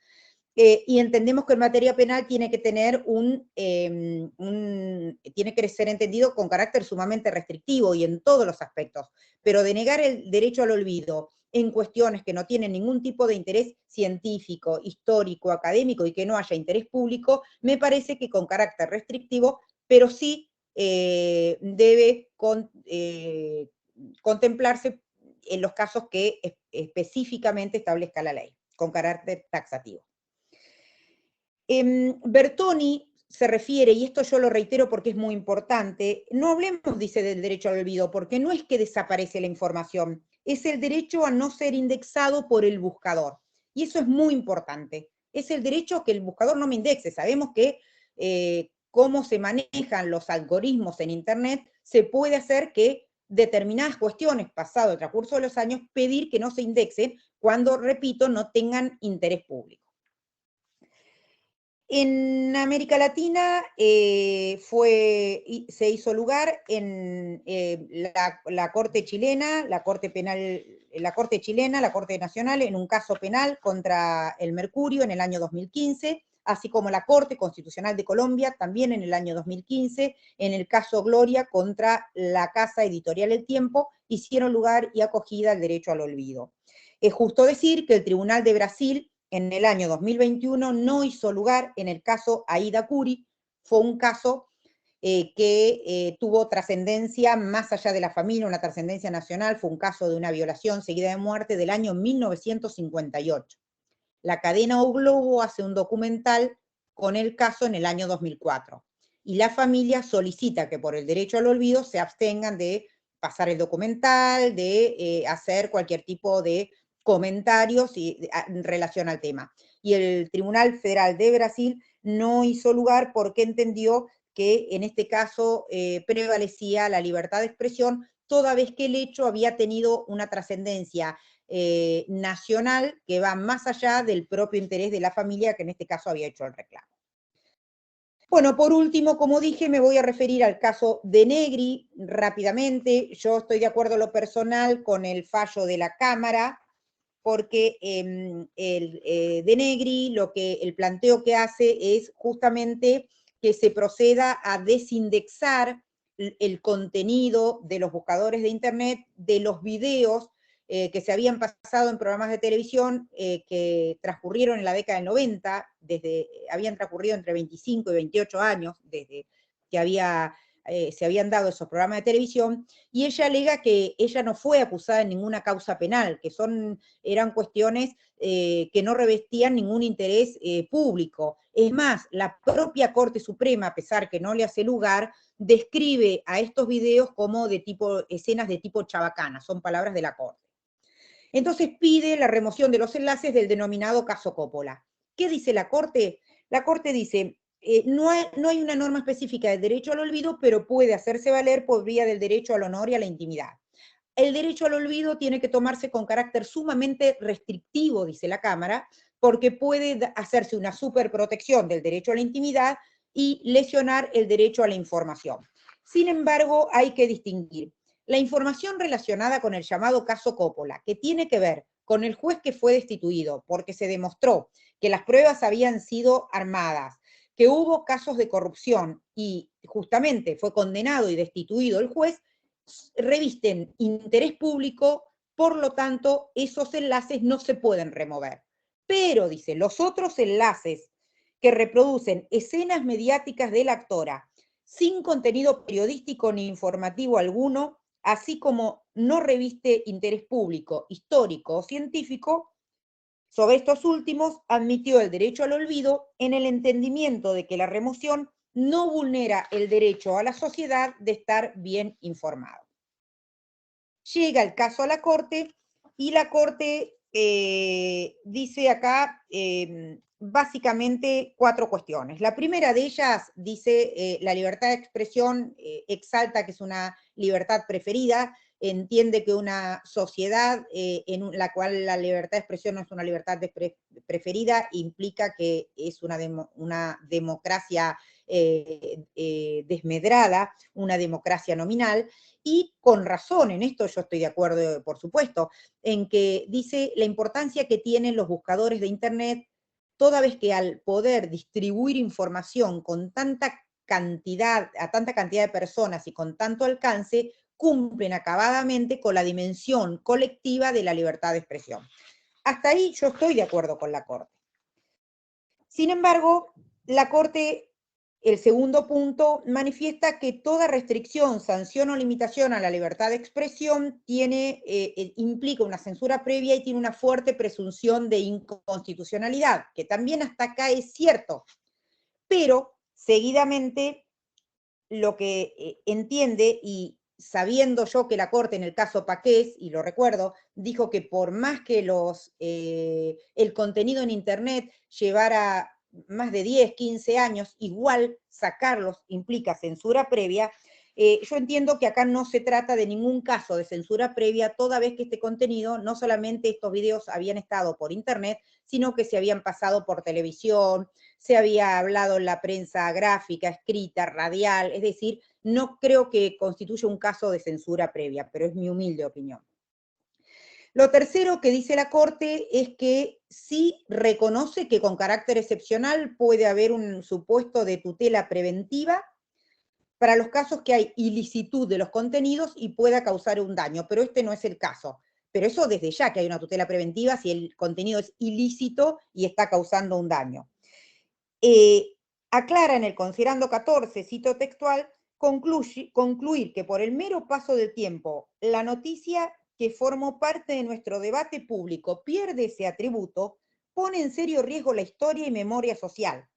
Y entendemos que en materia penal tiene que tener tiene que ser entendido con carácter sumamente restrictivo y en todos los aspectos, pero denegar el derecho al olvido en cuestiones que no tienen ningún tipo de interés científico, histórico, académico y que no haya interés público, me parece que con carácter restrictivo, pero sí debe contemplarse en los casos que específicamente establezca la ley, con carácter taxativo. Bertoni se refiere, y esto yo lo reitero porque es muy importante, no hablemos, dice, del derecho al olvido, porque no es que desaparece la información, es el derecho a no ser indexado por el buscador. Y eso es muy importante. Es el derecho a que el buscador no me indexe. Sabemos que cómo se manejan los algoritmos en Internet, se puede hacer que determinadas cuestiones, pasado el transcurso de los años, pedir que no se indexen cuando, repito, no tengan interés público. En América Latina se hizo lugar en la Corte chilena, la Corte Penal, la Corte chilena, la Corte Nacional, en un caso penal contra el Mercurio en el año 2015, así como la Corte Constitucional de Colombia también en el año 2015, en el caso Gloria contra la Casa Editorial El Tiempo, hicieron lugar y acogida al derecho al olvido. Es justo decir que el Tribunal de Brasil en el año 2021 no hizo lugar en el caso Aida Curi, fue un caso que tuvo trascendencia más allá de la familia, una trascendencia nacional, fue un caso de una violación seguida de muerte del año 1958. La cadena O Globo hace un documental con el caso en el año 2004, y la familia solicita que por el derecho al olvido se abstengan de pasar el documental, de hacer cualquier tipo de comentarios en relación al tema. Y el Tribunal Federal de Brasil no hizo lugar porque entendió que en este caso prevalecía la libertad de expresión, toda vez que el hecho había tenido una trascendencia nacional que va más allá del propio interés de la familia que en este caso había hecho el reclamo. Bueno, por último, como dije, me voy a referir al caso de Negri rápidamente. Yo estoy de acuerdo en lo personal con el fallo de la Cámara, porque de Negri el planteo que hace es justamente que se proceda a desindexar el contenido de los buscadores de Internet, de los videos que se habían pasado en programas de televisión que transcurrieron en la década del 90, habían transcurrido entre 25 y 28 años desde que se habían dado esos programas de televisión, y ella alega que ella no fue acusada en ninguna causa penal, que eran cuestiones que no revestían ningún interés público. Es más, la propia Corte Suprema, a pesar que no le hace lugar, describe a estos videos como escenas de tipo chabacana, son palabras de la Corte. Entonces pide la remoción de los enlaces del denominado caso Coppola. ¿Qué dice la Corte? La Corte dice, no hay una norma específica del derecho al olvido, pero puede hacerse valer por vía del derecho al honor y a la intimidad. El derecho al olvido tiene que tomarse con carácter sumamente restrictivo, dice la Cámara, porque puede hacerse una superprotección del derecho a la intimidad y lesionar el derecho a la información. Sin embargo, hay que distinguir la información relacionada con el llamado caso Coppola, que tiene que ver con el juez que fue destituido porque se demostró que las pruebas habían sido armadas, que hubo casos de corrupción y justamente fue condenado y destituido el juez, revisten interés público, por lo tanto, esos enlaces no se pueden remover. Pero, dice, los otros enlaces que reproducen escenas mediáticas de la actora sin contenido periodístico ni informativo alguno, así como no reviste interés público, histórico o científico, sobre estos últimos admitió el derecho al olvido en el entendimiento de que la remoción no vulnera el derecho a la sociedad de estar bien informado. Llega el caso a la Corte y la Corte dice acá básicamente 4 cuestiones. La primera de ellas dice la libertad de expresión exalta que es una libertad preferida, entiende que una sociedad en la cual la libertad de expresión no es una libertad preferida implica que es una democracia desmedrada, una democracia nominal, y con razón, en esto yo estoy de acuerdo, por supuesto, en que dice la importancia que tienen los buscadores de Internet, toda vez que al poder distribuir información con tanta cantidad, a tanta cantidad de personas y con tanto alcance, cumplen acabadamente con la dimensión colectiva de la libertad de expresión. Hasta ahí yo estoy de acuerdo con la Corte. Sin embargo, la Corte el segundo punto manifiesta que toda restricción, sanción o limitación a la libertad de expresión implica una censura previa y tiene una fuerte presunción de inconstitucionalidad, que también hasta acá es cierto, pero seguidamente lo que entiende, y sabiendo yo que la Corte en el caso Paqués, y lo recuerdo, dijo que por más que el contenido en Internet llevara más de 10, 15 años, igual sacarlos implica censura previa. Yo entiendo que acá no se trata de ningún caso de censura previa, toda vez que este contenido, no solamente estos videos habían estado por Internet, sino que se habían pasado por televisión, se había hablado en la prensa gráfica, escrita, radial, es decir, no creo que constituya un caso de censura previa, pero es mi humilde opinión. Lo tercero que dice la Corte es que sí reconoce que con carácter excepcional puede haber un supuesto de tutela preventiva para los casos que hay ilicitud de los contenidos y pueda causar un daño, pero este no es el caso. Pero eso desde ya que hay una tutela preventiva si el contenido es ilícito y está causando un daño. Aclara en el considerando 14, cito textual, concluir que por el mero paso del tiempo, la noticia que formó parte de nuestro debate público pierde ese atributo, pone en serio riesgo la historia y memoria social.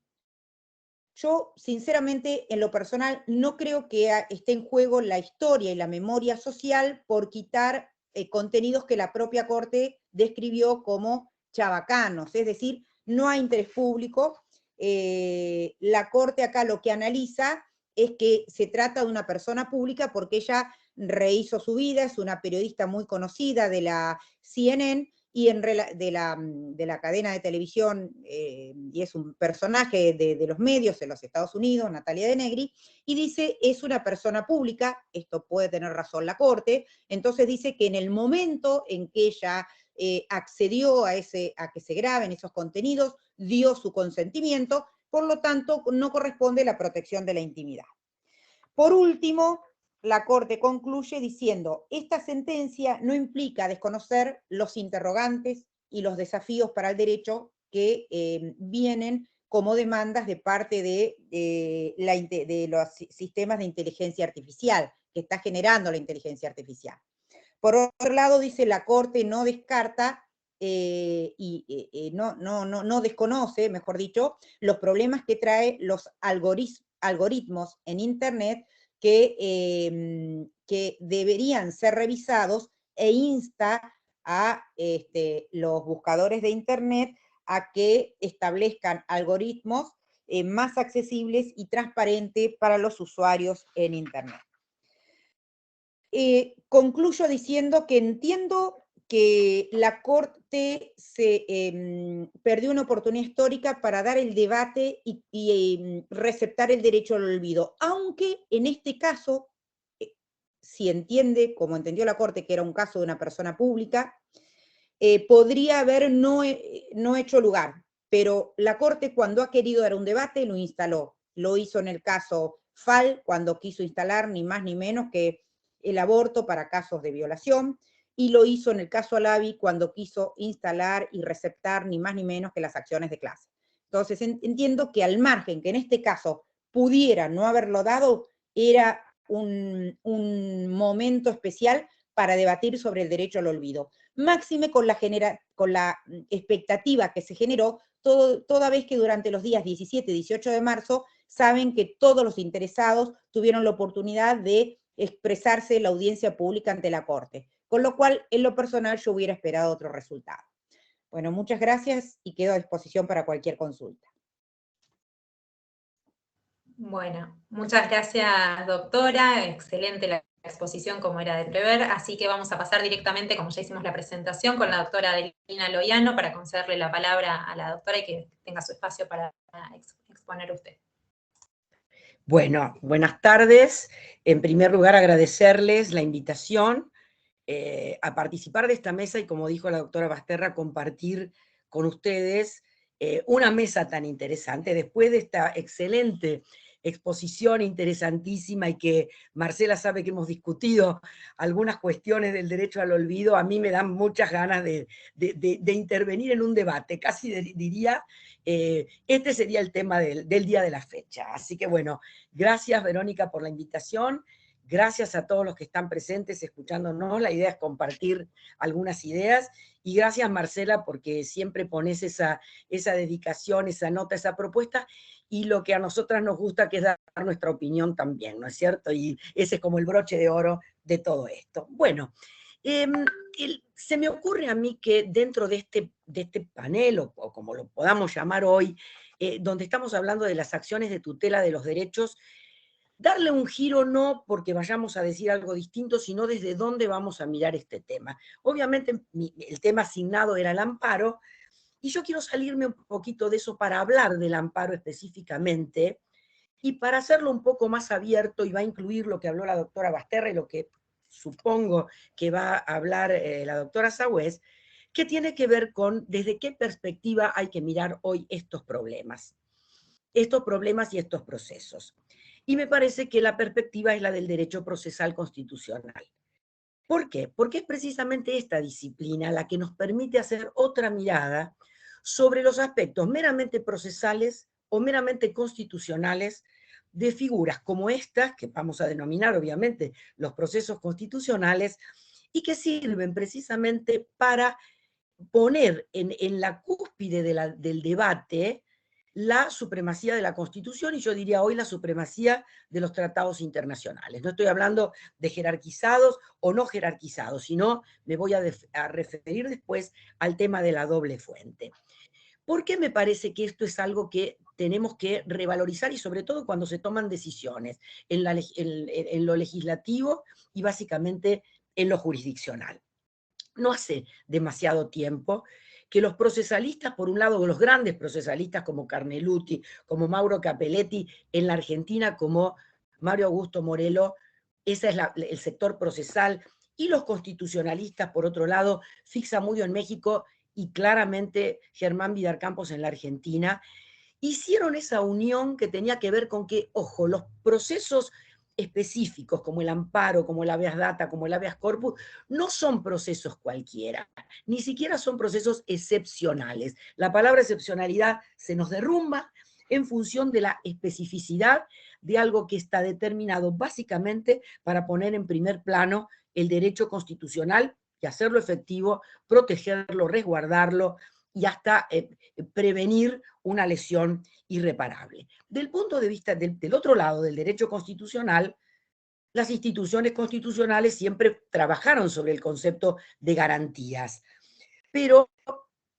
Yo, sinceramente, en lo personal, no creo que esté en juego la historia y la memoria social por quitar contenidos que la propia Corte describió como chabacanos, es decir, no hay interés público. La Corte acá lo que analiza es que se trata de una persona pública porque ella rehizo su vida, es una periodista muy conocida de la CNN y de la cadena de televisión, y es un personaje de los medios en los Estados Unidos, Natalia de Negri, y dice, es una persona pública, esto puede tener razón la Corte, entonces dice que en el momento en que ella accedió a que se graben esos contenidos, dio su consentimiento, por lo tanto no corresponde la protección de la intimidad. Por último, la Corte concluye diciendo, esta sentencia no implica desconocer los interrogantes y los desafíos para el derecho que vienen como demandas de parte de los sistemas de inteligencia artificial, que está generando la inteligencia artificial. Por otro lado, dice, la Corte no descarta no desconoce, mejor dicho, los problemas que trae los algoritmos en Internet que deberían ser revisados e insta a los buscadores de Internet a que establezcan algoritmos más accesibles y transparentes para los usuarios en Internet. Concluyo diciendo que entiendo que la Corte perdió una oportunidad histórica para dar el debate y receptar el derecho al olvido, aunque en este caso, si entiende, como entendió la Corte, que era un caso de una persona pública, podría haber no hecho lugar, pero la Corte cuando ha querido dar un debate lo instaló. Lo hizo en el caso FAL, cuando quiso instalar ni más ni menos que el aborto para casos de violación, y lo hizo en el caso Alavi cuando quiso instalar y receptar ni más ni menos que las acciones de clase. Entonces entiendo que al margen que en este caso pudiera no haberlo dado, era un momento especial para debatir sobre el derecho al olvido. Máxime con la expectativa que se generó, toda vez que durante los días 17 y 18 de marzo saben que todos los interesados tuvieron la oportunidad de expresarse en la audiencia pública ante la Corte, con lo cual, en lo personal, yo hubiera esperado otro resultado. Bueno, muchas gracias y quedo a disposición para cualquier consulta. Bueno, muchas gracias, doctora. Excelente la exposición, como era de prever. Así que vamos a pasar directamente, como ya hicimos la presentación, con la doctora Adelina Loiano para concederle la palabra a la doctora y que tenga su espacio para exponer usted. Bueno, buenas tardes. En primer lugar, agradecerles la invitación a participar de esta mesa y, como dijo la doctora Basterra, compartir con ustedes una mesa tan interesante. Después de esta excelente exposición interesantísima y que Marcela sabe que hemos discutido algunas cuestiones del derecho al olvido. A mí me dan muchas ganas de intervenir en un debate, casi diría, este sería el tema del día de la fecha. Así que bueno, gracias Verónica por la invitación. Gracias a todos los que están presentes escuchándonos. La idea es compartir algunas ideas. Y gracias, Marcela, porque siempre pones esa dedicación, esa nota, esa propuesta. Y lo que a nosotras nos gusta, que es dar nuestra opinión también, ¿no es cierto? Y ese es como el broche de oro de todo esto. Bueno, se me ocurre a mí que dentro de este panel, o como lo podamos llamar hoy, donde estamos hablando de las acciones de tutela de los derechos, darle un giro no porque vayamos a decir algo distinto, sino desde dónde vamos a mirar este tema. Obviamente el tema asignado era el amparo, y yo quiero salirme un poquito de eso para hablar del amparo específicamente, y para hacerlo un poco más abierto, y va a incluir lo que habló la doctora Basterra y lo que supongo que va a hablar la doctora Sagüez, que tiene que ver con desde qué perspectiva hay que mirar hoy estos problemas y estos procesos. Y me parece que la perspectiva es la del derecho procesal constitucional. ¿Por qué? Porque es precisamente esta disciplina la que nos permite hacer otra mirada sobre los aspectos meramente procesales o meramente constitucionales de figuras como estas, que vamos a denominar obviamente los procesos constitucionales, y que sirven precisamente para poner en la cúspide del debate la supremacía de la Constitución, y yo diría hoy la supremacía de los tratados internacionales. No estoy hablando de jerarquizados o no jerarquizados, sino me voy a referir después al tema de la doble fuente. ¿Por qué me parece que esto es algo que tenemos que revalorizar, y sobre todo cuando se toman decisiones en lo legislativo y básicamente en lo jurisdiccional? No hace demasiado tiempo que los procesalistas, por un lado, los grandes procesalistas como Carneluti, como Mauro Capelletti en la Argentina, como Mario Augusto Morello, ese es el sector procesal, y los constitucionalistas, por otro lado, Fixamudio en México y claramente Germán Vidarcampos en la Argentina, hicieron esa unión que tenía que ver con que, ojo, los procesos específicos, como el amparo, como el habeas data, como el habeas corpus, no son procesos cualquiera, ni siquiera son procesos excepcionales. La palabra excepcionalidad se nos derrumba en función de la especificidad de algo que está determinado básicamente para poner en primer plano el derecho constitucional y hacerlo efectivo, protegerlo, resguardarlo y hasta prevenir una lesión irreparable. Del punto de vista del otro lado del derecho constitucional, las instituciones constitucionales siempre trabajaron sobre el concepto de garantías, pero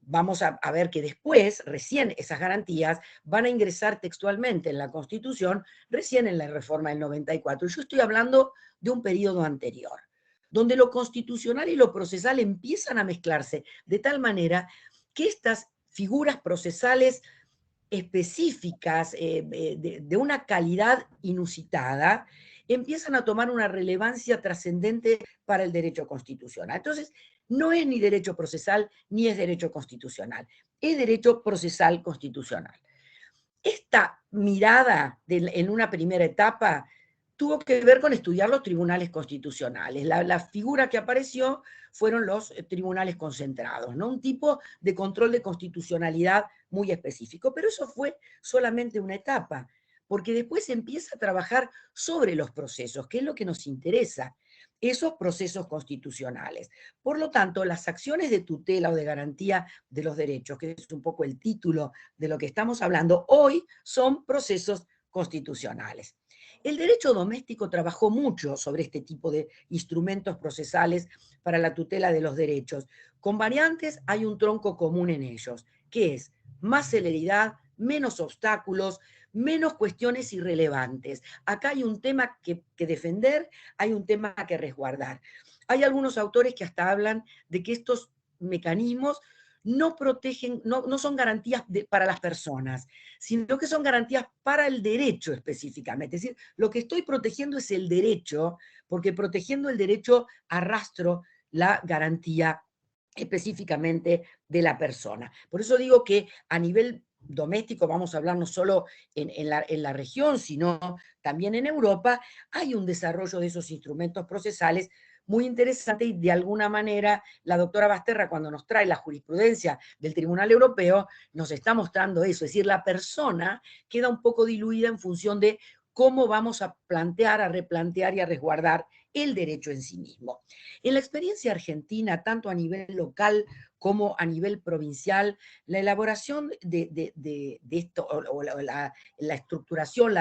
vamos a ver que después, recién esas garantías van a ingresar textualmente en la Constitución, recién en la reforma del 94. Yo estoy hablando de un periodo anterior, donde lo constitucional y lo procesal empiezan a mezclarse de tal manera que estas figuras procesales específicas, de una calidad inusitada, empiezan a tomar una relevancia trascendente para el derecho constitucional. Entonces, no es ni derecho procesal ni es derecho constitucional, es derecho procesal constitucional. Esta mirada en una primera etapa tuvo que ver con estudiar los tribunales constitucionales. La figura que apareció fueron los tribunales concentrados, ¿no? Un tipo de control de constitucionalidad muy específico, pero eso fue solamente una etapa, porque después se empieza a trabajar sobre los procesos, que es lo que nos interesa, esos procesos constitucionales. Por lo tanto, las acciones de tutela o de garantía de los derechos, que es un poco el título de lo que estamos hablando, hoy son procesos constitucionales. El derecho doméstico trabajó mucho sobre este tipo de instrumentos procesales para la tutela de los derechos. Con variantes hay un tronco común en ellos, que es más celeridad, menos obstáculos, menos cuestiones irrelevantes. Acá hay un tema que defender, hay un tema que resguardar. Hay algunos autores que hasta hablan de que estos mecanismos no protegen, no son garantías para las personas, sino que son garantías para el derecho específicamente. Es decir, lo que estoy protegiendo es el derecho, porque protegiendo el derecho arrastro la garantía específicamente de la persona. Por eso digo que a nivel doméstico, vamos a hablar no solo en la región, sino también en Europa, hay un desarrollo de esos instrumentos procesales muy interesante y de alguna manera la doctora Basterra, cuando nos trae la jurisprudencia del Tribunal Europeo, nos está mostrando eso, es decir, la persona queda un poco diluida en función de cómo vamos a plantear, a replantear y a resguardar el derecho en sí mismo. En la experiencia argentina, tanto a nivel local como a nivel provincial, la elaboración de esto, o la estructuración,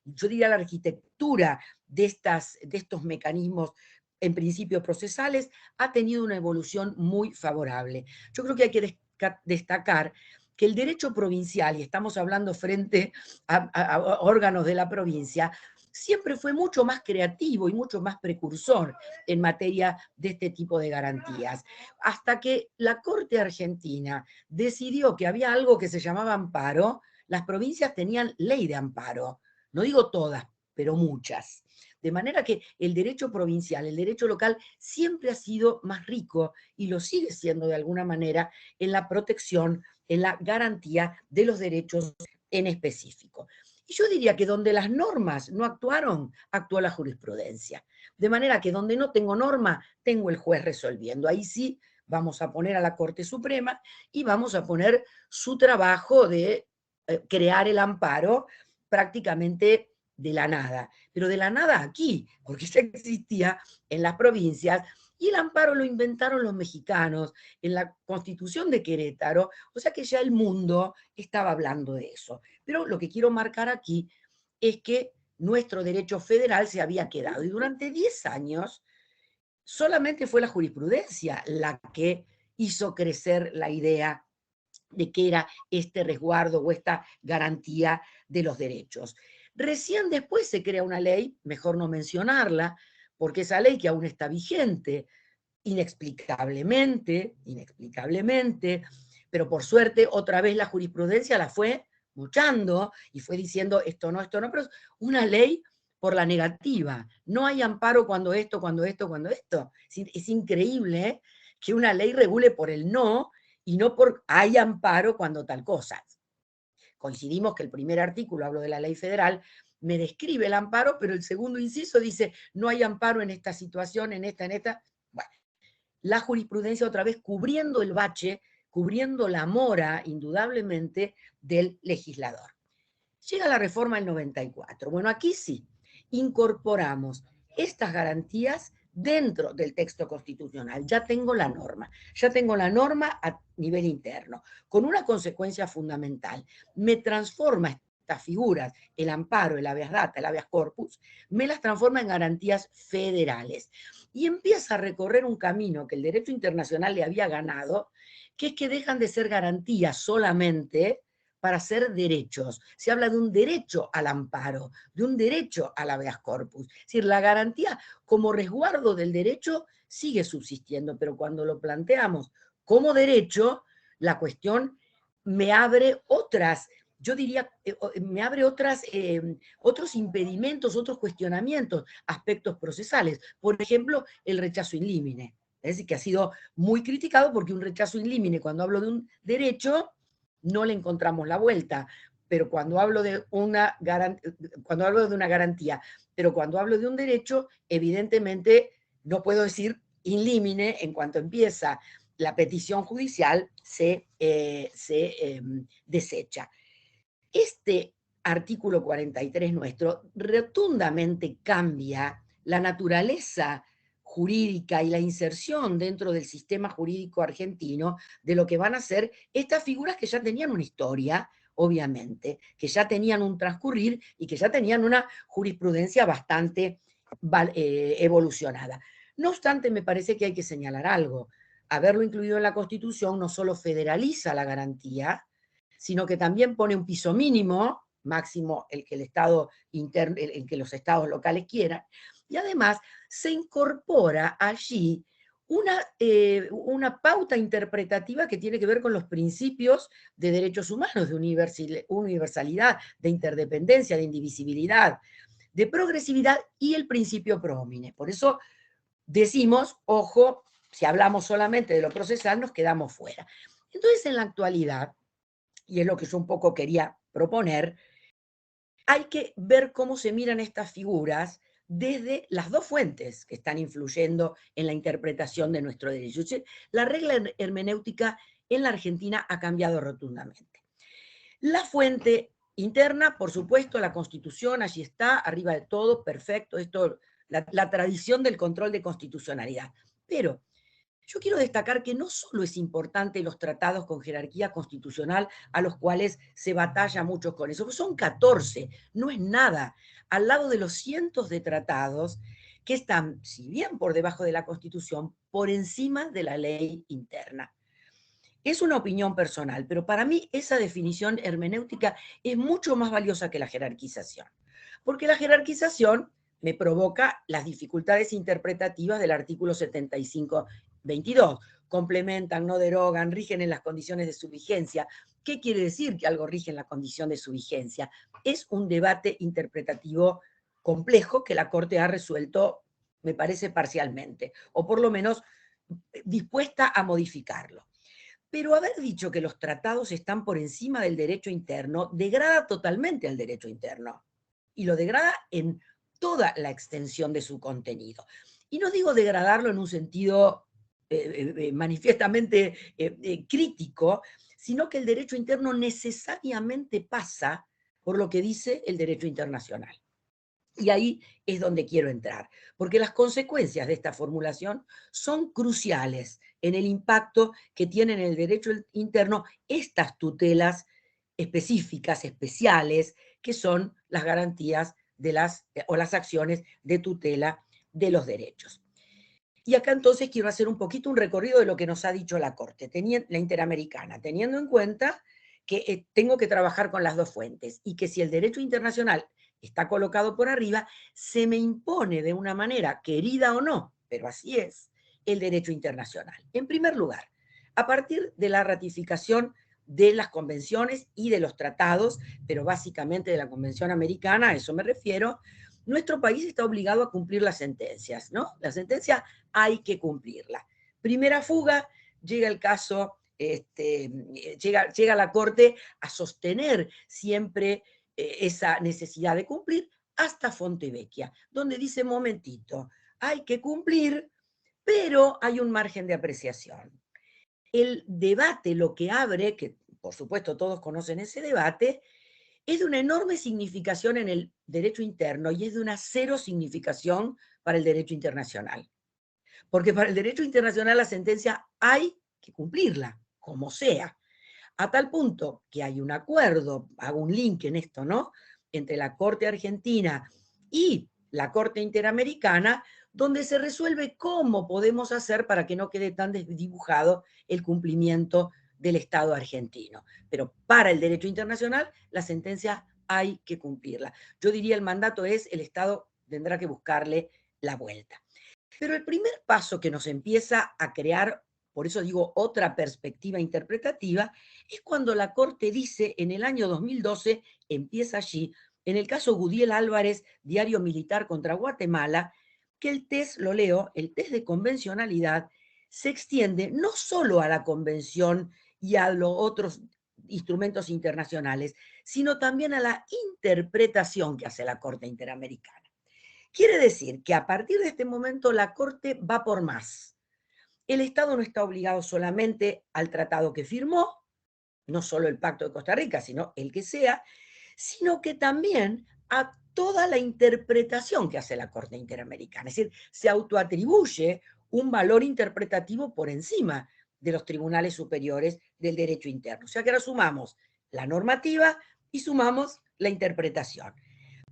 yo diría la arquitectura de estos mecanismos en principio procesales, ha tenido una evolución muy favorable. Yo creo que hay que destacar que el derecho provincial, y estamos hablando frente a órganos de la provincia, siempre fue mucho más creativo y mucho más precursor en materia de este tipo de garantías. Hasta que la Corte Argentina decidió que había algo que se llamaba amparo, las provincias tenían ley de amparo. No digo todas, pero muchas. De manera que el derecho provincial, el derecho local, siempre ha sido más rico y lo sigue siendo de alguna manera en la protección, en la garantía de los derechos en específico. Y yo diría que donde las normas no actuaron, actuó la jurisprudencia. De manera que donde no tengo norma, tengo el juez resolviendo. Ahí sí vamos a poner a la Corte Suprema y vamos a poner su trabajo de crear el amparo prácticamente de la nada, pero de la nada aquí, porque ya existía en las provincias, y el amparo lo inventaron los mexicanos en la Constitución de Querétaro, o sea que ya el mundo estaba hablando de eso. Pero lo que quiero marcar aquí es que nuestro derecho federal se había quedado, y durante 10 años solamente fue la jurisprudencia la que hizo crecer la idea de qué era este resguardo o esta garantía de los derechos. Recién después se crea una ley, mejor no mencionarla, porque esa ley que aún está vigente, inexplicablemente, pero por suerte otra vez la jurisprudencia la fue mochando y fue diciendo esto no, pero es una ley por la negativa. No hay amparo cuando esto. Es increíble que una ley regule por el no y no por hay amparo cuando tal cosa. Coincidimos que el primer artículo, hablo de la ley federal, me describe el amparo, pero el segundo inciso dice, no hay amparo en esta situación, en esta. Bueno, la jurisprudencia otra vez cubriendo el bache, cubriendo la mora, indudablemente, del legislador. Llega la reforma del 94. Bueno, aquí sí, incorporamos estas garantías dentro del texto constitucional. Ya tengo la norma a nivel interno, con una consecuencia fundamental. Me transforma estas figuras, el amparo, el habeas data, el habeas corpus, me las transforma en garantías federales. Y empieza a recorrer un camino que el derecho internacional le había ganado, que es que dejan de ser garantías solamente para ser derechos. Se habla de un derecho al amparo, de un derecho al habeas corpus. Es decir, la garantía como resguardo del derecho sigue subsistiendo, pero cuando lo planteamos como derecho, la cuestión me abre otras, yo diría, me abre otros impedimentos, otros cuestionamientos, aspectos procesales. Por ejemplo, el rechazo in limine. Es decir, que ha sido muy criticado porque un rechazo in limine, cuando hablo de un derecho, no le encontramos la vuelta, pero cuando hablo de una garantía, pero cuando hablo de un derecho, evidentemente no puedo decir in limine, en cuanto empieza la petición judicial, se desecha. Este artículo 43 nuestro rotundamente cambia la naturaleza jurídica y la inserción dentro del sistema jurídico argentino de lo que van a ser estas figuras que ya tenían una historia, obviamente, que ya tenían un transcurrir y que ya tenían una jurisprudencia bastante evolucionada. No obstante, me parece que hay que señalar algo. Haberlo incluido en la Constitución no solo federaliza la garantía, sino que también pone un piso mínimo, máximo el que el Estado interno, el que los estados locales quieran, y además se incorpora allí una pauta interpretativa que tiene que ver con los principios de derechos humanos, de universalidad, de interdependencia, de indivisibilidad, de progresividad y el principio pro homine. Por eso decimos, ojo, si hablamos solamente de lo procesal, nos quedamos fuera. Entonces, en la actualidad, y es lo que yo un poco quería proponer, hay que ver cómo se miran estas figuras desde las dos fuentes que están influyendo en la interpretación de nuestro derecho. La regla hermenéutica en la Argentina ha cambiado rotundamente. La fuente interna, por supuesto, la Constitución, allí está, arriba de todo, perfecto, esto, la tradición del control de constitucionalidad. Pero yo quiero destacar que no solo es importante los tratados con jerarquía constitucional a los cuales se batalla mucho con eso, son 14, no es nada, al lado de los cientos de tratados que están, si bien por debajo de la Constitución, por encima de la ley interna. Es una opinión personal, pero para mí esa definición hermenéutica es mucho más valiosa que la jerarquización, porque la jerarquización me provoca las dificultades interpretativas del artículo 75-22. Complementan, no derogan, rigen en las condiciones de su vigencia. ¿Qué quiere decir que algo rige en la condición de su vigencia? Es un debate interpretativo complejo que la Corte ha resuelto, me parece, parcialmente, o por lo menos dispuesta a modificarlo. Pero haber dicho que los tratados están por encima del derecho interno degrada totalmente al derecho interno, y lo degrada en toda la extensión de su contenido. Y no digo degradarlo en un sentido manifiestamente crítico, sino que el derecho interno necesariamente pasa por lo que dice el derecho internacional. Y ahí es donde quiero entrar, porque las consecuencias de esta formulación son cruciales en el impacto que tienen en el derecho interno estas tutelas específicas, especiales, que son las garantías de o las acciones de tutela de los derechos. Y acá entonces quiero hacer un poquito un recorrido de lo que nos ha dicho la Corte, la Interamericana, teniendo en cuenta que tengo que trabajar con las dos fuentes y que si el derecho internacional está colocado por arriba, se me impone de una manera, querida o no, pero así es, el derecho internacional. En primer lugar, a partir de la ratificación de las convenciones y de los tratados, pero básicamente de la Convención Americana, a eso me refiero, nuestro país está obligado a cumplir las sentencias, ¿no? La sentencia hay que cumplirla. Primera fuga, llega el caso, llega la Corte a sostener siempre esa necesidad de cumplir hasta Fontevecchia, donde dice, momentito, hay que cumplir, pero hay un margen de apreciación. El debate lo que abre, que por supuesto todos conocen ese debate, es de una enorme significación en el derecho interno y es de una cero significación para el derecho internacional. Porque para el derecho internacional la sentencia hay que cumplirla, como sea. A tal punto que hay un acuerdo, hago un link en esto, ¿no?, entre la Corte Argentina y la Corte Interamericana, donde se resuelve cómo podemos hacer para que no quede tan desdibujado el cumplimiento del Estado argentino. Pero para el derecho internacional, la sentencia hay que cumplirla. Yo diría el mandato es, el Estado tendrá que buscarle la vuelta. Pero el primer paso que nos empieza a crear, por eso digo otra perspectiva interpretativa, es cuando la Corte dice en el año 2012, empieza allí, en el caso Gudiel Álvarez, Diario Militar contra Guatemala, que el test, lo leo, el test de convencionalidad se extiende no solo a la convención y a los otros instrumentos internacionales, sino también a la interpretación que hace la Corte Interamericana. Quiere decir que a partir de este momento la Corte va por más. El Estado no está obligado solamente al tratado que firmó, no solo el Pacto de Costa Rica, sino el que sea, sino que también a toda la interpretación que hace la Corte Interamericana. Es decir, se autoatribuye un valor interpretativo por encima de los tribunales superiores del derecho interno. O sea que ahora sumamos la normativa y sumamos la interpretación.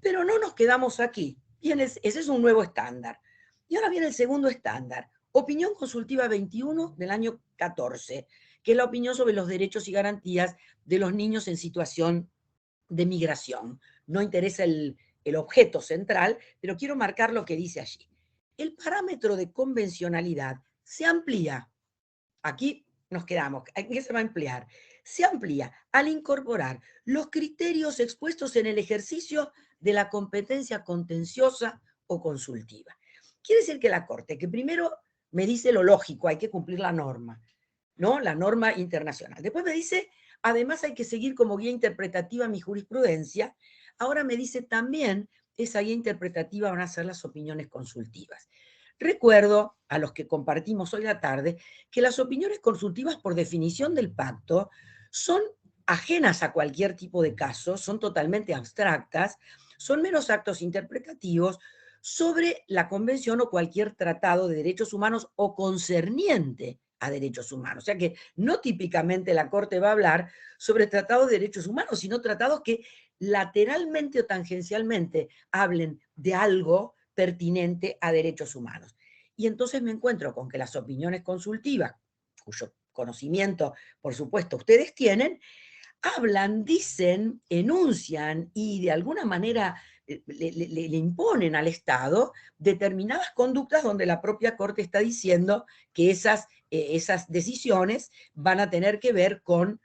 Pero no nos quedamos aquí. Ese es un nuevo estándar. Y ahora viene el segundo estándar, Opinión Consultiva 21 del año 14, que es la opinión sobre los derechos y garantías de los niños en situación de migración. No interesa el objeto central, pero quiero marcar lo que dice allí. El parámetro de convencionalidad se amplía. Aquí nos quedamos. ¿En qué se va a emplear? Se amplía al incorporar los criterios expuestos en el ejercicio de la competencia contenciosa o consultiva. Quiere decir que la Corte, que primero me dice lo lógico, hay que cumplir la norma, ¿no? La norma internacional. Después me dice, además hay que seguir como guía interpretativa mi jurisprudencia. Ahora me dice también, esa guía interpretativa van a ser las opiniones consultivas. Recuerdo a los que compartimos hoy la tarde que las opiniones consultivas, por definición del pacto, son ajenas a cualquier tipo de caso, son totalmente abstractas, son meros actos interpretativos sobre la convención o cualquier tratado de derechos humanos o concerniente a derechos humanos. O sea que no típicamente la Corte va a hablar sobre tratados de derechos humanos, sino tratados que lateralmente o tangencialmente hablen de algo pertinente a derechos humanos. Y entonces me encuentro con que las opiniones consultivas, cuyo conocimiento, por supuesto, ustedes tienen, hablan, dicen, enuncian y de alguna manera le imponen al Estado determinadas conductas donde la propia Corte está diciendo que esas decisiones van a tener que ver con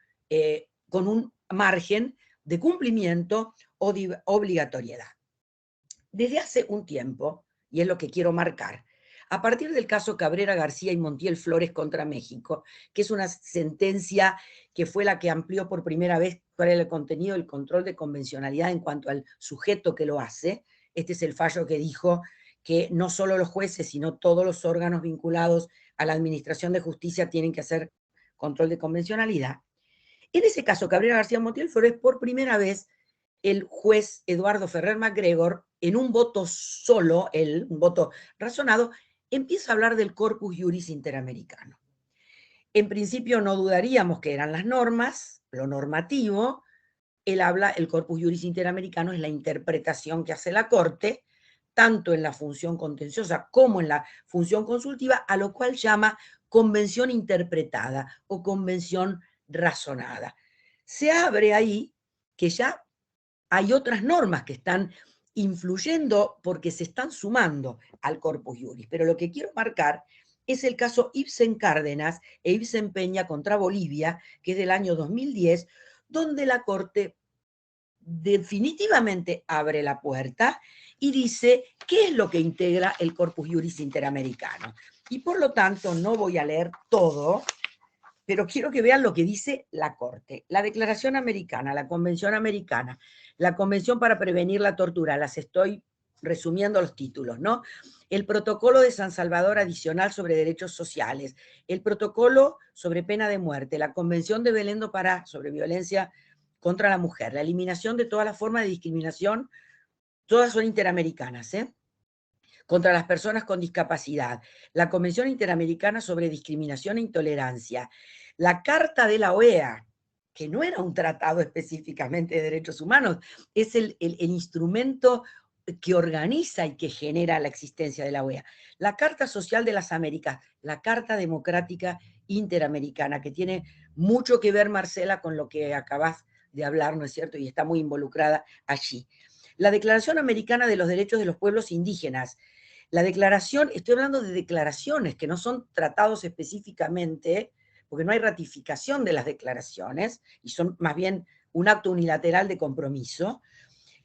un margen de cumplimiento o de obligatoriedad. Desde hace un tiempo, y es lo que quiero marcar, a partir del caso Cabrera García y Montiel Flores contra México, que es una sentencia que fue la que amplió por primera vez cuál era el contenido del control de convencionalidad en cuanto al sujeto que lo hace. Este es el fallo que dijo que no solo los jueces, sino todos los órganos vinculados a la administración de justicia tienen que hacer control de convencionalidad. En ese caso, Cabrera García Montiel Flores, por primera vez, el juez Eduardo Ferrer MacGregor, en un voto solo, un voto razonado, empieza a hablar del corpus juris interamericano. En principio no dudaríamos que eran las normas, lo normativo. Él habla, el corpus juris interamericano es la interpretación que hace la Corte, tanto en la función contenciosa como en la función consultiva, a lo cual llama convención interpretada o convención razonada. Se abre ahí que ya hay otras normas que están influyendo porque se están sumando al corpus juris. Pero lo que quiero marcar es el caso Ibsen Cárdenas e Ibsen Peña contra Bolivia, que es del año 2010, donde la Corte definitivamente abre la puerta y dice qué es lo que integra el corpus juris interamericano. Y por lo tanto no voy a leer todo, pero quiero que vean lo que dice la Corte. La Declaración Americana, la Convención Americana, la Convención para Prevenir la Tortura, las estoy resumiendo los títulos, ¿no? El Protocolo de San Salvador Adicional sobre Derechos Sociales, el Protocolo sobre Pena de Muerte, la Convención de Belém do Pará sobre Violencia contra la Mujer, la eliminación de todas las formas de discriminación, todas son interamericanas, contra las personas con discapacidad, la Convención Interamericana sobre Discriminación e Intolerancia, la Carta de la OEA, que no era un tratado específicamente de derechos humanos, es el instrumento que organiza y que genera la existencia de la OEA, la Carta Social de las Américas, la Carta Democrática Interamericana, que tiene mucho que ver, Marcela, con lo que acabas de hablar, ¿no es cierto? Y está muy involucrada allí. La Declaración Americana de los Derechos de los Pueblos Indígenas. La declaración, estoy hablando de declaraciones que no son tratados específicamente, porque no hay ratificación de las declaraciones, y son más bien un acto unilateral de compromiso.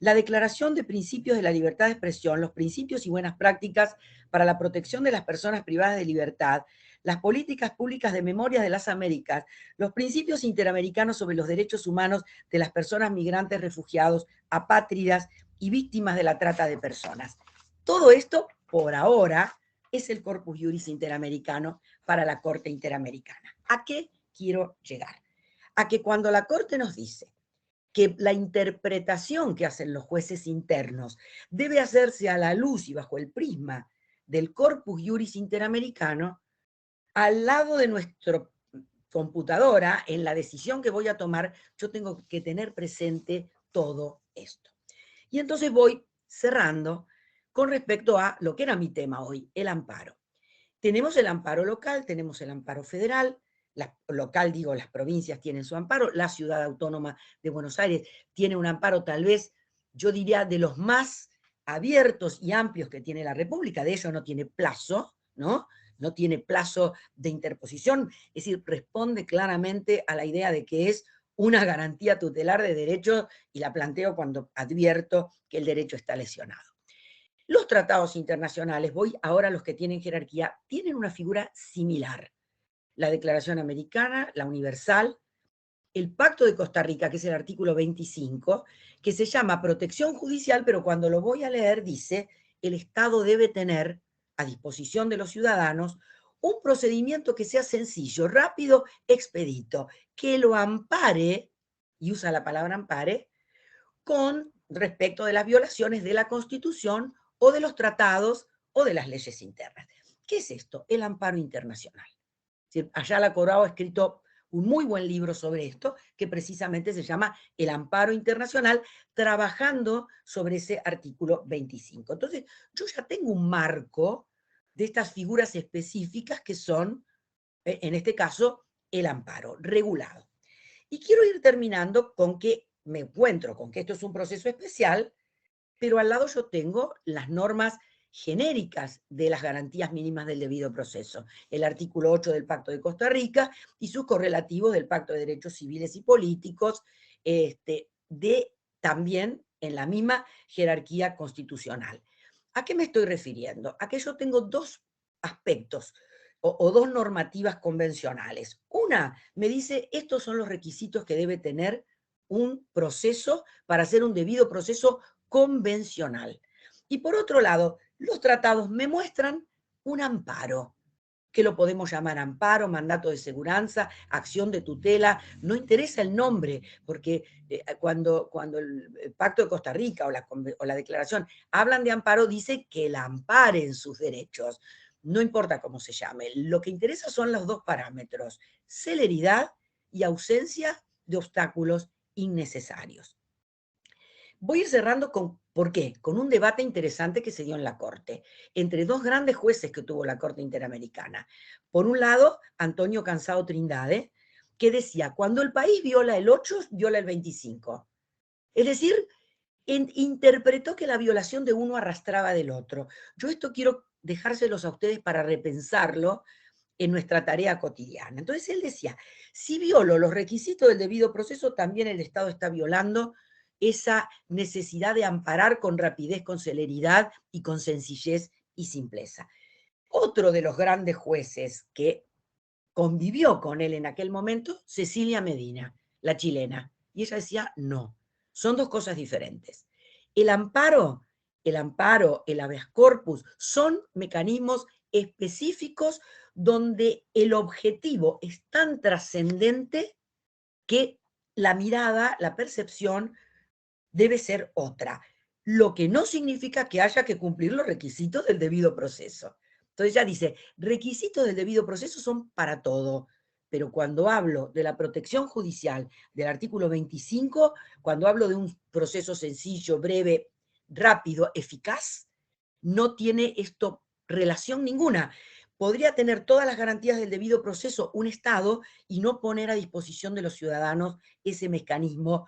La Declaración de Principios de la Libertad de Expresión, los principios y buenas prácticas para la protección de las personas privadas de libertad, las políticas públicas de memoria de las Américas, los principios interamericanos sobre los derechos humanos de las personas migrantes, refugiados, apátridas y víctimas de la trata de personas. Todo esto, por ahora, es el corpus juris interamericano para la Corte Interamericana. ¿A qué quiero llegar? A que cuando la Corte nos dice que la interpretación que hacen los jueces internos debe hacerse a la luz y bajo el prisma del corpus juris interamericano, al lado de nuestra computadora, en la decisión que voy a tomar, yo tengo que tener presente todo esto. Y entonces voy cerrando con respecto a lo que era mi tema hoy, el amparo. Tenemos el amparo local, tenemos el amparo federal. Local, digo, las provincias tienen su amparo, la ciudad autónoma de Buenos Aires tiene un amparo tal vez, yo diría, de los más abiertos y amplios que tiene la República. De ello no tiene plazo, ¿no? No tiene plazo de interposición, es decir, responde claramente a la idea de que es una garantía tutelar de derechos, y la planteo cuando advierto que el derecho está lesionado. Los tratados internacionales, voy ahora a los que tienen jerarquía, tienen una figura similar. La Declaración Americana, la Universal, el Pacto de Costa Rica, que es el artículo 25, que se llama protección judicial, pero cuando lo voy a leer dice, el Estado debe tener a disposición de los ciudadanos un procedimiento que sea sencillo, rápido, expedito, que lo ampare, y usa la palabra ampare, con respecto de las violaciones de la Constitución o de los tratados o de las leyes internas. ¿Qué es esto? El amparo internacional. Ayala Corao ha escrito un muy buen libro sobre esto, que precisamente se llama El amparo internacional, trabajando sobre ese artículo 25. Entonces, yo ya tengo un marco de estas figuras específicas que son, en este caso, el amparo regulado. Y quiero ir terminando con que me encuentro con que esto es un proceso especial, pero al lado yo tengo las normas genéricas de las garantías mínimas del debido proceso, el artículo 8 del Pacto de Costa Rica y sus correlativos del Pacto de Derechos Civiles y Políticos, también en la misma jerarquía constitucional. ¿A qué me estoy refiriendo? A que yo tengo dos aspectos o dos normativas convencionales. Una me dice, estos son los requisitos que debe tener un proceso para hacer un debido proceso convencional. Y por otro lado, los tratados me muestran un amparo, que lo podemos llamar amparo, mandato de seguranza, acción de tutela, no interesa el nombre, porque cuando el Pacto de Costa Rica o la declaración hablan de amparo, dice que la amparen sus derechos, no importa cómo se llame. Lo que interesa son los dos parámetros, celeridad y ausencia de obstáculos innecesarios. Voy a ir cerrando con, ¿por qué? Con un debate interesante que se dio en la Corte, entre dos grandes jueces que tuvo la Corte Interamericana. Por un lado, Antonio Cansado Trindade, que decía, cuando el país viola el 8, viola el 25. Es decir, interpretó que la violación de uno arrastraba del otro. Yo esto quiero dejárselos a ustedes para repensarlo en nuestra tarea cotidiana. Entonces él decía, si violo los requisitos del debido proceso, también el Estado está violando esa necesidad de amparar con rapidez, con celeridad y con sencillez y simpleza. Otro de los grandes jueces que convivió con él en aquel momento, Cecilia Medina, la chilena, y ella decía, no, son dos cosas diferentes. El amparo, el habeas corpus, son mecanismos específicos donde el objetivo es tan trascendente que la mirada, la percepción, debe ser otra, lo que no significa que haya que cumplir los requisitos del debido proceso. Entonces ya dice, requisitos del debido proceso son para todo, pero cuando hablo de la protección judicial del artículo 25, cuando hablo de un proceso sencillo, breve, rápido, eficaz, no tiene esto relación ninguna. Podría tener todas las garantías del debido proceso un Estado y no poner a disposición de los ciudadanos ese mecanismo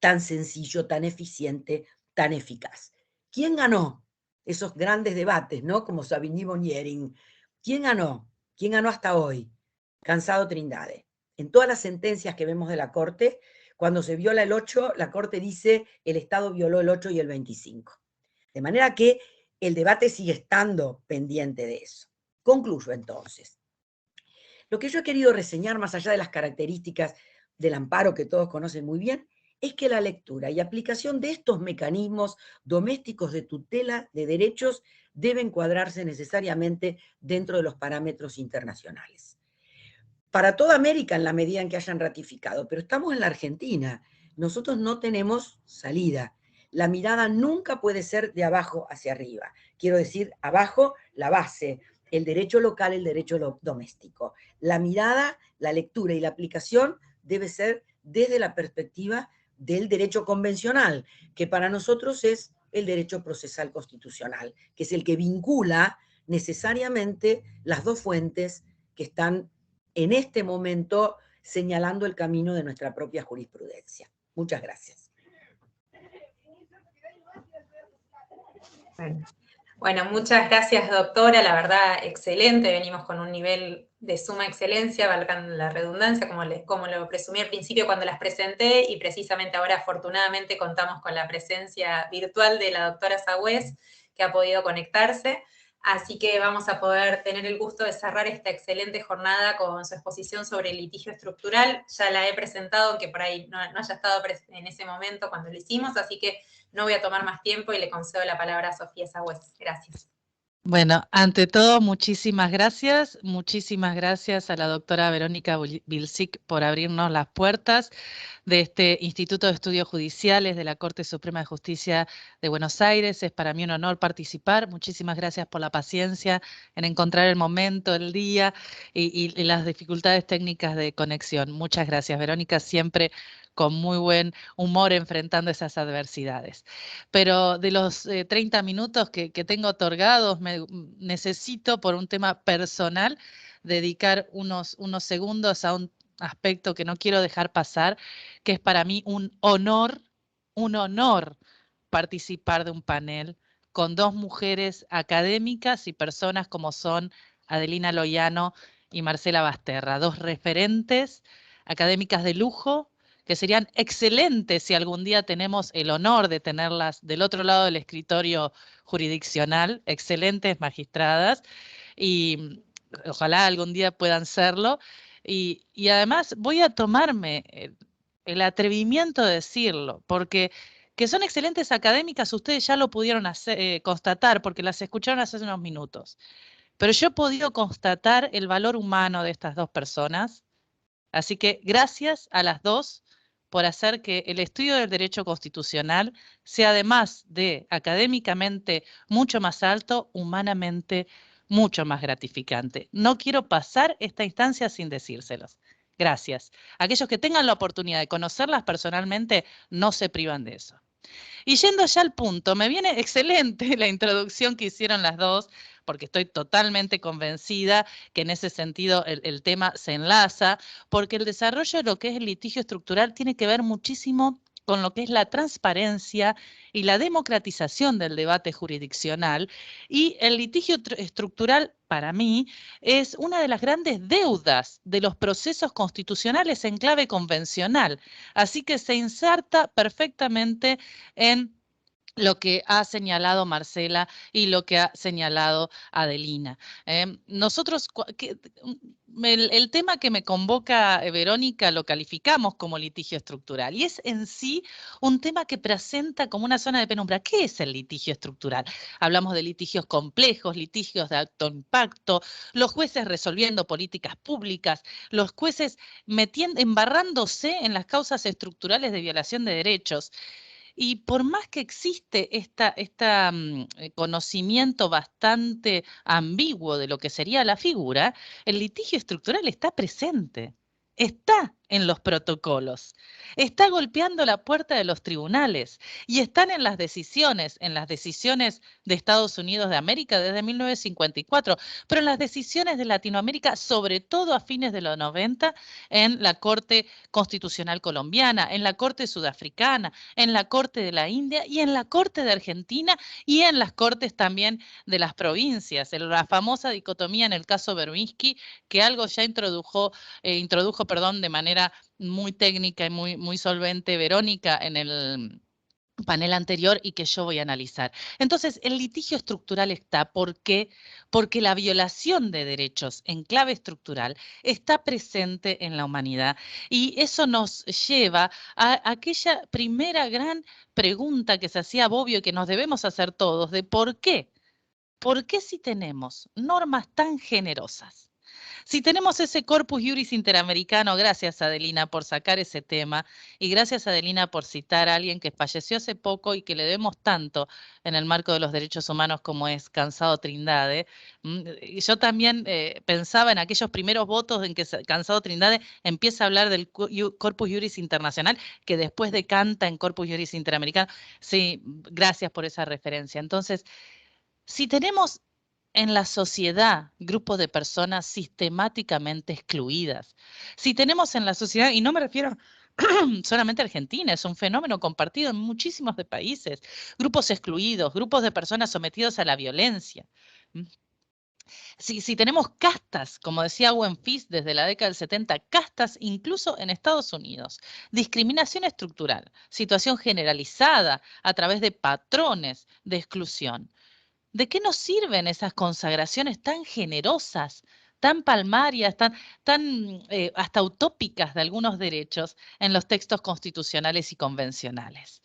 tan sencillo, tan eficiente, tan eficaz. ¿Quién ganó esos grandes debates, ¿no? Como Savigny-Bonniering? ¿Quién ganó? ¿Quién ganó hasta hoy? Cansado Trindade. En todas las sentencias que vemos de la Corte, cuando se viola el 8, la Corte dice el Estado violó el 8 y el 25. De manera que el debate sigue estando pendiente de eso. Concluyo entonces. Lo que yo he querido reseñar, más allá de las características del amparo que todos conocen muy bien, es que la lectura y aplicación de estos mecanismos domésticos de tutela de derechos deben cuadrarse necesariamente dentro de los parámetros internacionales. Para toda América en la medida en que hayan ratificado, pero estamos en la Argentina, nosotros no tenemos salida. La mirada nunca puede ser de abajo hacia arriba. Quiero decir, abajo la base, el derecho local, el derecho doméstico. La mirada, la lectura y la aplicación debe ser desde la perspectiva del derecho convencional, que para nosotros es el derecho procesal constitucional, que es el que vincula necesariamente las dos fuentes que están en este momento señalando el camino de nuestra propia jurisprudencia. Muchas gracias. Bueno, muchas gracias, doctora. La verdad, excelente. Venimos con un nivel de suma excelencia, valgan la redundancia, como lo presumí al principio cuando las presenté, y precisamente ahora, afortunadamente, contamos con la presencia virtual de la doctora Sagüez, que ha podido conectarse. Así que vamos a poder tener el gusto de cerrar esta excelente jornada con su exposición sobre el litigio estructural. Ya la he presentado, aunque por ahí no haya estado en ese momento cuando lo hicimos, así que no voy a tomar más tiempo y le concedo la palabra a Sofía Sagüez. Gracias. Bueno, ante todo, muchísimas gracias a la doctora Verónica Vilsic por abrirnos las puertas de este Instituto de Estudios Judiciales de la Corte Suprema de Justicia de Buenos Aires. Es para mí un honor participar. Muchísimas gracias por la paciencia en encontrar el momento, el día y las dificultades técnicas de conexión. Muchas gracias, Verónica, siempre con muy buen humor enfrentando esas adversidades. Pero de los 30 minutos que tengo otorgados, necesito, por un tema personal, dedicar unos segundos a un aspecto que no quiero dejar pasar, que es para mí un honor participar de un panel con dos mujeres académicas y personas como son Adelina Loiano y Marcela Basterra, dos referentes académicas de lujo, que serían excelentes si algún día tenemos el honor de tenerlas del otro lado del escritorio jurisdiccional, excelentes magistradas, y ojalá algún día puedan serlo. Y además voy a tomarme el atrevimiento de decirlo, porque que son excelentes académicas, ustedes ya lo pudieron constatar, porque las escucharon hace unos minutos. Pero yo he podido constatar el valor humano de estas dos personas, así que gracias a las dos por hacer que el estudio del derecho constitucional sea, además de académicamente mucho más alto, humanamente mucho más gratificante. No quiero pasar esta instancia sin decírselos. Gracias. Aquellos que tengan la oportunidad de conocerlas personalmente, no se privan de eso. Y yendo ya al punto, me viene excelente la introducción que hicieron las dos, porque estoy totalmente convencida que en ese sentido el tema se enlaza, porque el desarrollo de lo que es el litigio estructural tiene que ver muchísimo con lo que es la transparencia y la democratización del debate jurisdiccional. Y el litigio estructural, para mí, es una de las grandes deudas de los procesos constitucionales en clave convencional. Así que se inserta perfectamente en lo que ha señalado Marcela y lo que ha señalado Adelina. Nosotros, el tema que me convoca Verónica lo calificamos como litigio estructural y es en sí un tema que presenta como una zona de penumbra. ¿Qué es el litigio estructural? Hablamos de litigios complejos, litigios de alto impacto, los jueces resolviendo políticas públicas, los jueces embarrándose en las causas estructurales de violación de derechos. Y por más que existe este conocimiento bastante ambiguo de lo que sería la figura, el litigio estructural está presente, está en los protocolos, está golpeando la puerta de los tribunales y están en las decisiones de Estados Unidos de América desde 1954, pero en las decisiones de Latinoamérica, sobre todo a fines de los 90, en la Corte Constitucional Colombiana, en la Corte Sudafricana, en la Corte de la India y en la Corte de Argentina y en las cortes también de las provincias. La famosa dicotomía en el caso Berbinsky, que algo ya introdujo de manera muy técnica y muy solvente Verónica en el panel anterior y que yo voy a analizar. Entonces, el litigio estructural está. ¿Por qué? Porque la violación de derechos en clave estructural está presente en la humanidad. Y eso nos lleva a aquella primera gran pregunta que se hacía Bobbio y que nos debemos hacer todos, de ¿por qué? ¿Por qué si tenemos normas tan generosas? Si tenemos ese corpus juris interamericano, gracias Adelina por sacar ese tema y gracias Adelina por citar a alguien que falleció hace poco y que le debemos tanto en el marco de los derechos humanos como es Cansado Trindade. Yo también pensaba en aquellos primeros votos en que Cansado Trindade empieza a hablar del corpus juris internacional que después decanta en corpus juris interamericano. Sí, gracias por esa referencia. Entonces, si tenemos en la sociedad grupos de personas sistemáticamente excluidas, si tenemos en la sociedad, y no me refiero solamente a Argentina, es un fenómeno compartido en muchísimos de países, grupos excluidos, grupos de personas sometidos a la violencia. Si tenemos castas, como decía Owen Fisk desde la década del 70, castas incluso en Estados Unidos, discriminación estructural, situación generalizada a través de patrones de exclusión. ¿De qué nos sirven esas consagraciones tan generosas, tan palmarias, hasta utópicas de algunos derechos en los textos constitucionales y convencionales?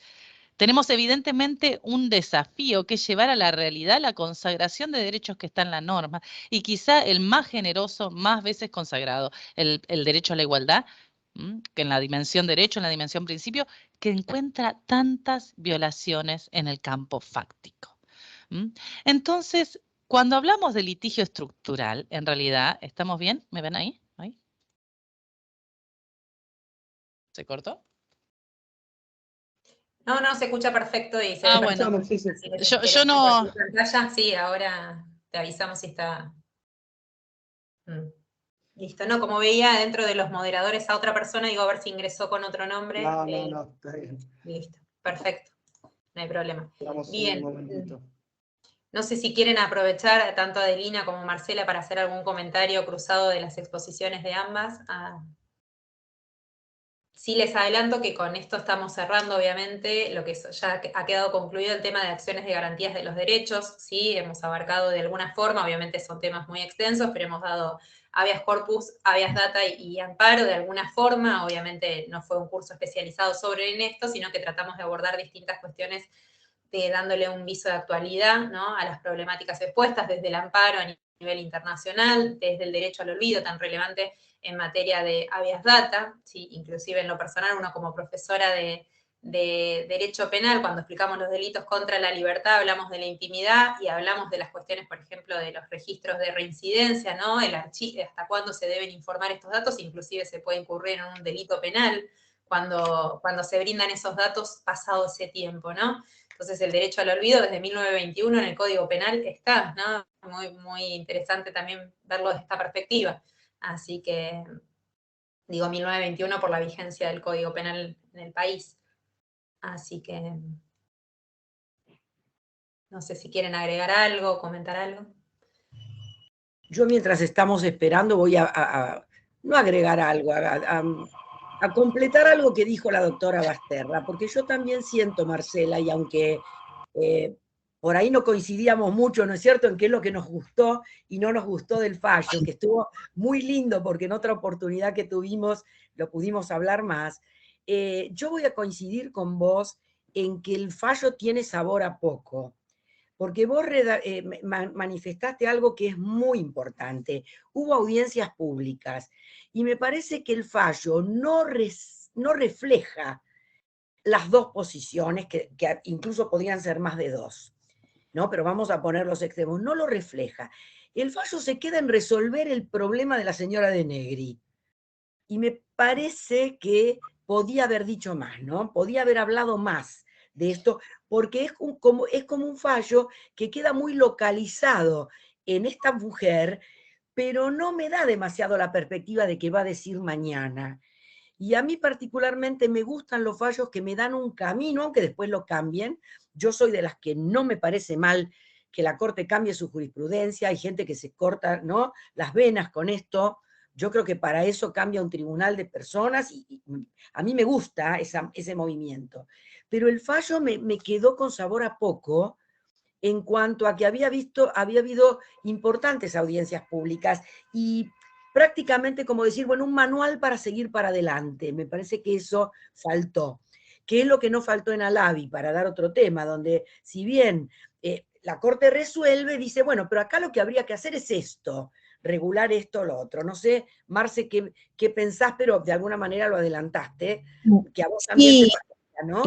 Tenemos evidentemente un desafío que es llevar a la realidad la consagración de derechos que está en la norma y quizá el más generoso, más veces consagrado, el derecho a la igualdad, que en la dimensión derecho, en la dimensión principio, que encuentra tantas violaciones en el campo fáctico. Entonces, cuando hablamos de litigio estructural, en realidad, ¿estamos bien? ¿Me ven ahí? ¿Ahí? ¿Se cortó? No, no, se escucha perfecto y se Ah, ve perfecto. bueno. Sí, sí. Así que si Yo querés no... compartir pantalla, sí, ahora te avisamos si está... Listo, no, como veía dentro de los moderadores a otra persona, digo a ver si ingresó con otro nombre. No, está bien. Listo, perfecto, no hay problema. Esperamos Bien, un momentito. no sé si quieren aprovechar tanto Adelina como Marcela para hacer algún comentario cruzado de las exposiciones de ambas. Sí les adelanto que con esto estamos cerrando, obviamente, lo que ya ha quedado concluido el tema de acciones de garantías de los derechos, ¿sí? Hemos abarcado de alguna forma, obviamente son temas muy extensos, pero hemos dado habeas corpus, habeas data y amparo de alguna forma, obviamente no fue un curso especializado sobre en esto, sino que tratamos de abordar distintas cuestiones dándole un viso de actualidad, ¿no?, a las problemáticas expuestas desde el amparo a nivel internacional, desde el derecho al olvido tan relevante en materia de habeas data, ¿sí? Inclusive en lo personal, uno como profesora de derecho penal, cuando explicamos los delitos contra la libertad, hablamos de la intimidad y hablamos de las cuestiones, por ejemplo, de los registros de reincidencia, ¿no? Hasta cuándo se deben informar estos datos, inclusive se puede incurrir en un delito penal cuando se brindan esos datos pasado ese tiempo, ¿no? Entonces el derecho al olvido desde 1921 en el Código Penal está, ¿no? Muy, muy interesante también verlo desde esta perspectiva. Así que, digo 1921 por la vigencia del Código Penal en el país. Así que, no sé si quieren agregar algo, comentar algo. Yo mientras estamos esperando voy no agregar algo, a completar algo que dijo la doctora Basterra, porque yo también siento, Marcela, y aunque por ahí no coincidíamos mucho, ¿no es cierto?, en qué es lo que nos gustó y no nos gustó del fallo, que estuvo muy lindo porque en otra oportunidad que tuvimos lo pudimos hablar más, yo voy a coincidir con vos en que el fallo tiene sabor a poco, porque vos manifestaste algo que es muy importante. Hubo audiencias públicas y me parece que el fallo no refleja las dos posiciones, que incluso podrían ser más de dos, ¿no? Pero vamos a poner los extremos, no lo refleja. El fallo se queda en resolver el problema de la señora de Negri. Y me parece que podía haber dicho más, ¿no? Podía haber hablado más de esto, porque es como un fallo que queda muy localizado en esta mujer, pero no me da demasiado la perspectiva de qué va a decir mañana. Y a mí particularmente me gustan los fallos que me dan un camino, aunque después lo cambien. Yo soy de las que no me parece mal que la Corte cambie su jurisprudencia. Hay gente que se corta, ¿no?, las venas con esto. Yo creo que para eso cambia un tribunal de personas y a mí me gusta ese movimiento. Pero el fallo me quedó con sabor a poco en cuanto a que había habido importantes audiencias públicas y prácticamente como decir, bueno, un manual para seguir para adelante. Me parece que eso faltó. ¿Qué es lo que no faltó en Alavi? Para dar otro tema, donde si bien la Corte resuelve, dice, bueno, pero acá lo que habría que hacer es esto, regular esto o lo otro. No sé, Marce, qué pensás, pero de alguna manera lo adelantaste, que a vos también te parecía, ¿no?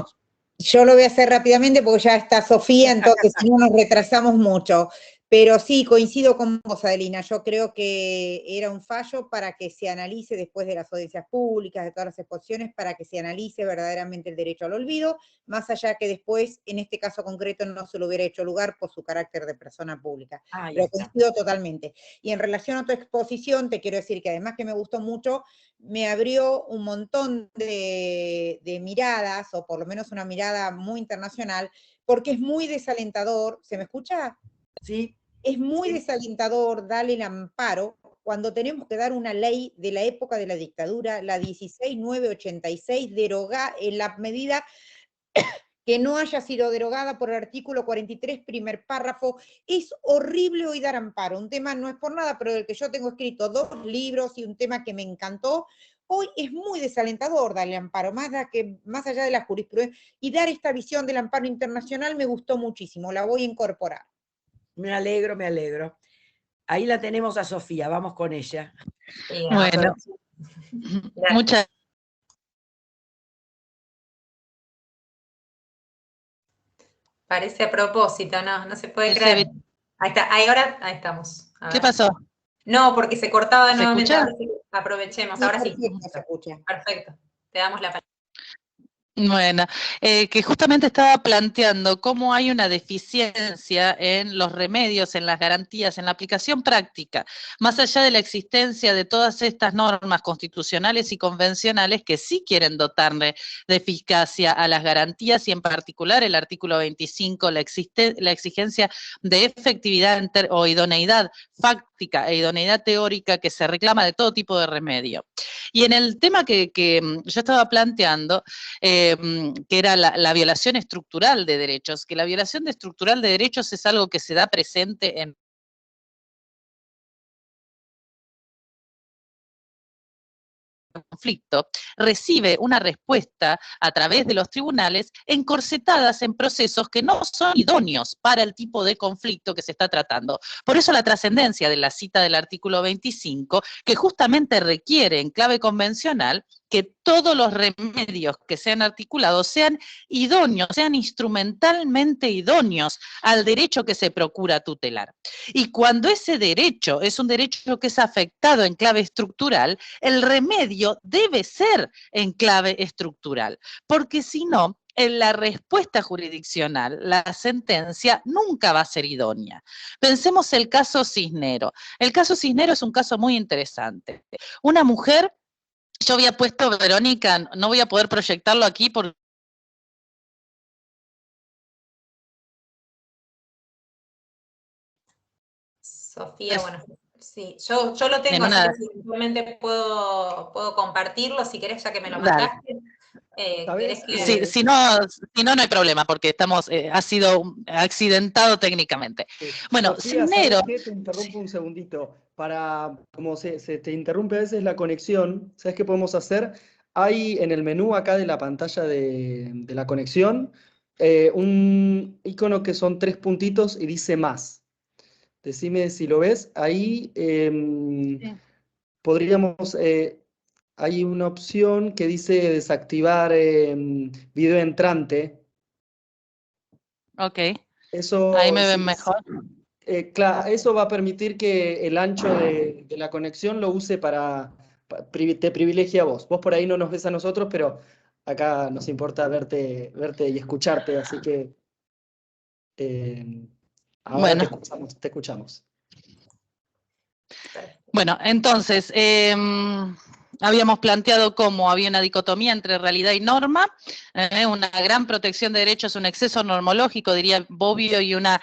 Yo lo voy a hacer rápidamente porque ya está Sofía, entonces si no nos retrasamos mucho. Pero sí, coincido con vos, Adelina. Yo creo que era un fallo para que se analice después de las audiencias públicas, de todas las exposiciones, para que se analice verdaderamente el derecho al olvido, más allá que después, en este caso concreto, no se le hubiera hecho lugar por su carácter de persona pública. Pero coincido totalmente. Y en relación a tu exposición, te quiero decir que además que me gustó mucho, me abrió un montón de miradas, o por lo menos una mirada muy internacional, porque es muy desalentador. ¿Se me escucha? Sí. Es muy desalentador darle el amparo cuando tenemos que dar una ley de la época de la dictadura, la 16986, derogar en la medida que no haya sido derogada por el artículo 43, primer párrafo. Es horrible hoy dar amparo, un tema no es por nada, pero del que yo tengo escrito 2 libros y un tema que me encantó. Hoy es muy desalentador darle amparo, más allá de la jurisprudencia, y dar esta visión del amparo internacional me gustó muchísimo, la voy a incorporar. Me alegro, me alegro. Ahí la tenemos a Sofía, vamos con ella. Sí, Bueno, muchas Parece a propósito, no se puede gracias. creer. Ahí está, ahí estamos. A ¿Qué ver. pasó? No, porque se cortaba ¿Se nuevamente, escucha? ahora sí, aprovechemos, Sí, ahora sí. perfecto, se escucha. Perfecto, te damos la palabra. Bueno, que justamente estaba planteando cómo hay una deficiencia en los remedios, en las garantías, en la aplicación práctica, más allá de la existencia de todas estas normas constitucionales y convencionales que sí quieren dotarle de eficacia a las garantías y en particular el artículo 25, la exigencia de efectividad o idoneidad fáctica e idoneidad teórica que se reclama de todo tipo de remedio. Y en el tema que yo estaba planteando, que era la violación estructural de derechos, que la violación estructural de derechos es algo que se da presente en conflicto, recibe una respuesta a través de los tribunales encorsetadas en procesos que no son idóneos para el tipo de conflicto que se está tratando. Por eso la trascendencia de la cita del artículo 25, que justamente requiere en clave convencional que todos los remedios que sean articulados sean idóneos, sean instrumentalmente idóneos al derecho que se procura tutelar. Y cuando ese derecho es un derecho que es afectado en clave estructural, el remedio debe ser en clave estructural, porque si no, en la respuesta jurisdiccional, la sentencia nunca va a ser idónea. Pensemos el caso Cisnero. El caso Cisnero es un caso muy interesante. Una mujer, yo había puesto, Verónica, no voy a poder proyectarlo aquí porque Sofía, bueno, sí, yo lo tengo, así que eventualmente puedo compartirlo, si querés, ya que me lo mandaste. ¿Querés que... si no, no hay problema, porque ha sido accidentado técnicamente. Bueno, Sofía, Cisnero... ¿sabes qué? Te interrumpo un segundito. Como se te interrumpe a veces la conexión, ¿sabes qué podemos hacer? Hay en el menú acá de la pantalla de la conexión un icono que son 3 puntitos y dice más. Decime si lo ves. Ahí podríamos... hay una opción que dice desactivar video entrante. Ok, Eso, ahí me ven mejor. Claro, eso va a permitir que el ancho de la conexión lo use te privilegie a vos. Vos por ahí no nos ves a nosotros, pero acá nos importa verte y escucharte, así que ahora Bueno. te escuchamos. Bueno, entonces, habíamos planteado cómo había una dicotomía entre realidad y norma, una gran protección de derechos, un exceso normológico, diría Bobbio, y una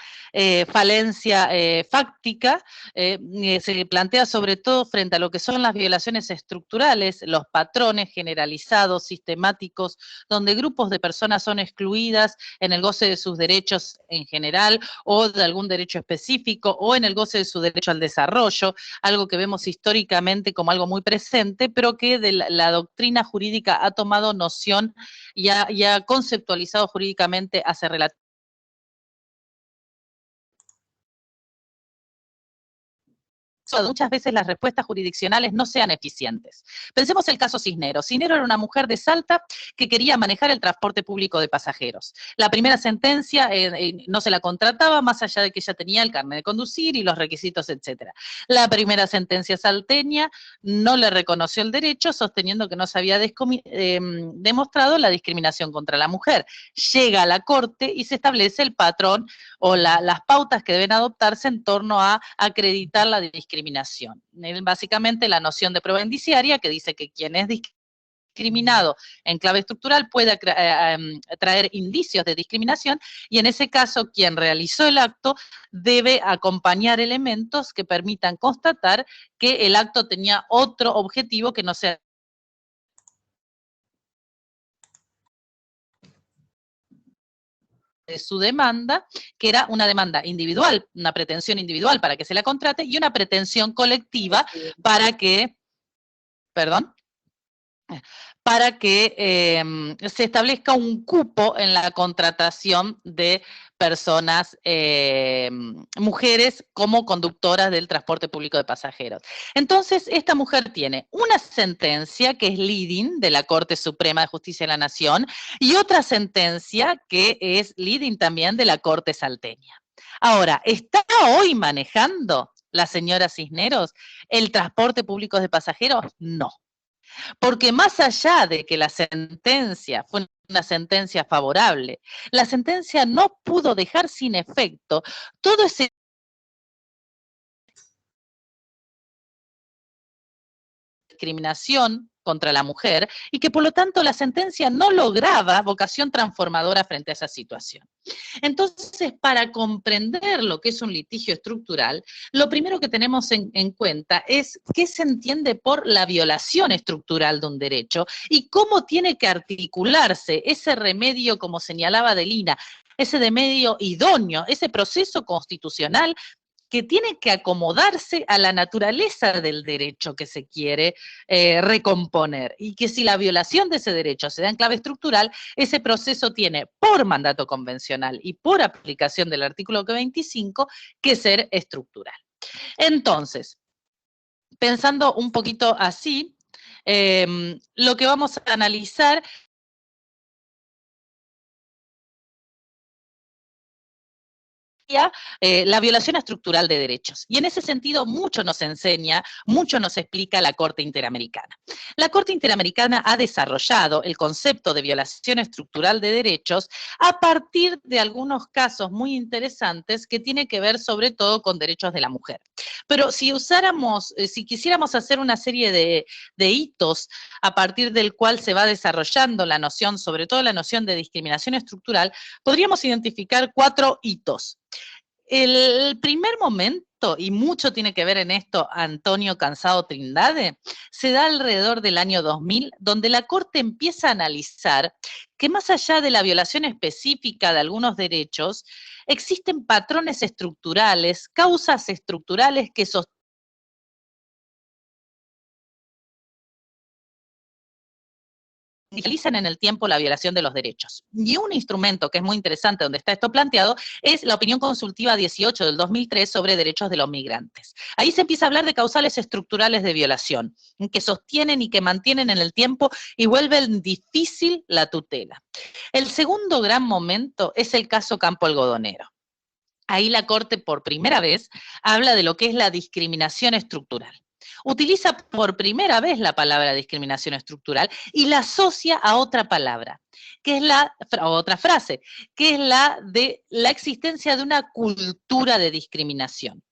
falencia fáctica. Se plantea sobre todo frente a lo que son las violaciones estructurales, los patrones generalizados, sistemáticos, donde grupos de personas son excluidas en el goce de sus derechos en general, o de algún derecho específico, o en el goce de su derecho al desarrollo, algo que vemos históricamente como algo muy presente, pero que de la doctrina jurídica ha tomado noción y ha conceptualizado jurídicamente hace relativamente. Muchas veces las respuestas jurisdiccionales no sean eficientes. Pensemos el caso Cisneros. Cisneros era una mujer de Salta que quería manejar el transporte público de pasajeros. La primera sentencia no se la contrataba, más allá de que ella tenía el carnet de conducir y los requisitos, etc. La primera sentencia salteña no le reconoció el derecho, sosteniendo que no se había demostrado la discriminación contra la mujer. Llega a la Corte y se establece el patrón o las pautas que deben adoptarse en torno a acreditar la discriminación. Básicamente la noción de prueba indiciaria que dice que quien es discriminado en clave estructural puede traer indicios de discriminación y en ese caso quien realizó el acto debe acompañar elementos que permitan constatar que el acto tenía otro objetivo que no sea de su demanda, que era una demanda individual, una pretensión individual para que se la contrate, y una pretensión colectiva para que, perdón, para que se establezca un cupo en la contratación de personas, mujeres como conductoras del transporte público de pasajeros. Entonces, esta mujer tiene una sentencia que es leading de la Corte Suprema de Justicia de la Nación y otra sentencia que es leading también de la Corte Salteña. Ahora, ¿está hoy manejando la señora Cisneros el transporte público de pasajeros? No. Porque más allá de que la sentencia fue una sentencia favorable, la sentencia no pudo dejar sin efecto todo ese discriminación contra la mujer y que por lo tanto la sentencia no lograba vocación transformadora frente a esa situación. Entonces, para comprender lo que es un litigio estructural, lo primero que tenemos en cuenta es qué se entiende por la violación estructural de un derecho y cómo tiene que articularse ese remedio, como señalaba Adelina, ese remedio idóneo, ese proceso constitucional que tiene que acomodarse a la naturaleza del derecho que se quiere recomponer, y que si la violación de ese derecho se da en clave estructural, ese proceso tiene por mandato convencional y por aplicación del artículo 25 que ser estructural. Entonces, pensando un poquito así, lo que vamos a analizar la violación estructural de derechos. Y en ese sentido, mucho nos enseña, mucho nos explica la Corte Interamericana. La Corte Interamericana ha desarrollado el concepto de violación estructural de derechos a partir de algunos casos muy interesantes que tienen que ver sobre todo con derechos de la mujer. Pero si usáramos, si quisiéramos hacer una serie de hitos a partir del cual se va desarrollando la noción, sobre todo la noción de discriminación estructural, podríamos identificar 4 hitos. El primer momento, y mucho tiene que ver en esto Antonio Cansado Trindade, se da alrededor del año 2000, donde la Corte empieza a analizar que más allá de la violación específica de algunos derechos, existen patrones estructurales, causas estructurales que sostienen en el tiempo la violación de los derechos. Y un instrumento que es muy interesante donde está esto planteado es la opinión consultiva 18 del 2003 sobre derechos de los migrantes. Ahí se empieza a hablar de causales estructurales de violación, que sostienen y que mantienen en el tiempo y vuelven difícil la tutela. El segundo gran momento es el caso Campo Algodonero. Ahí la Corte por primera vez habla de lo que es la discriminación estructural. Utiliza por primera vez la palabra discriminación estructural y la asocia a otra palabra, que es otra frase, que es la de la existencia de una cultura de discriminación.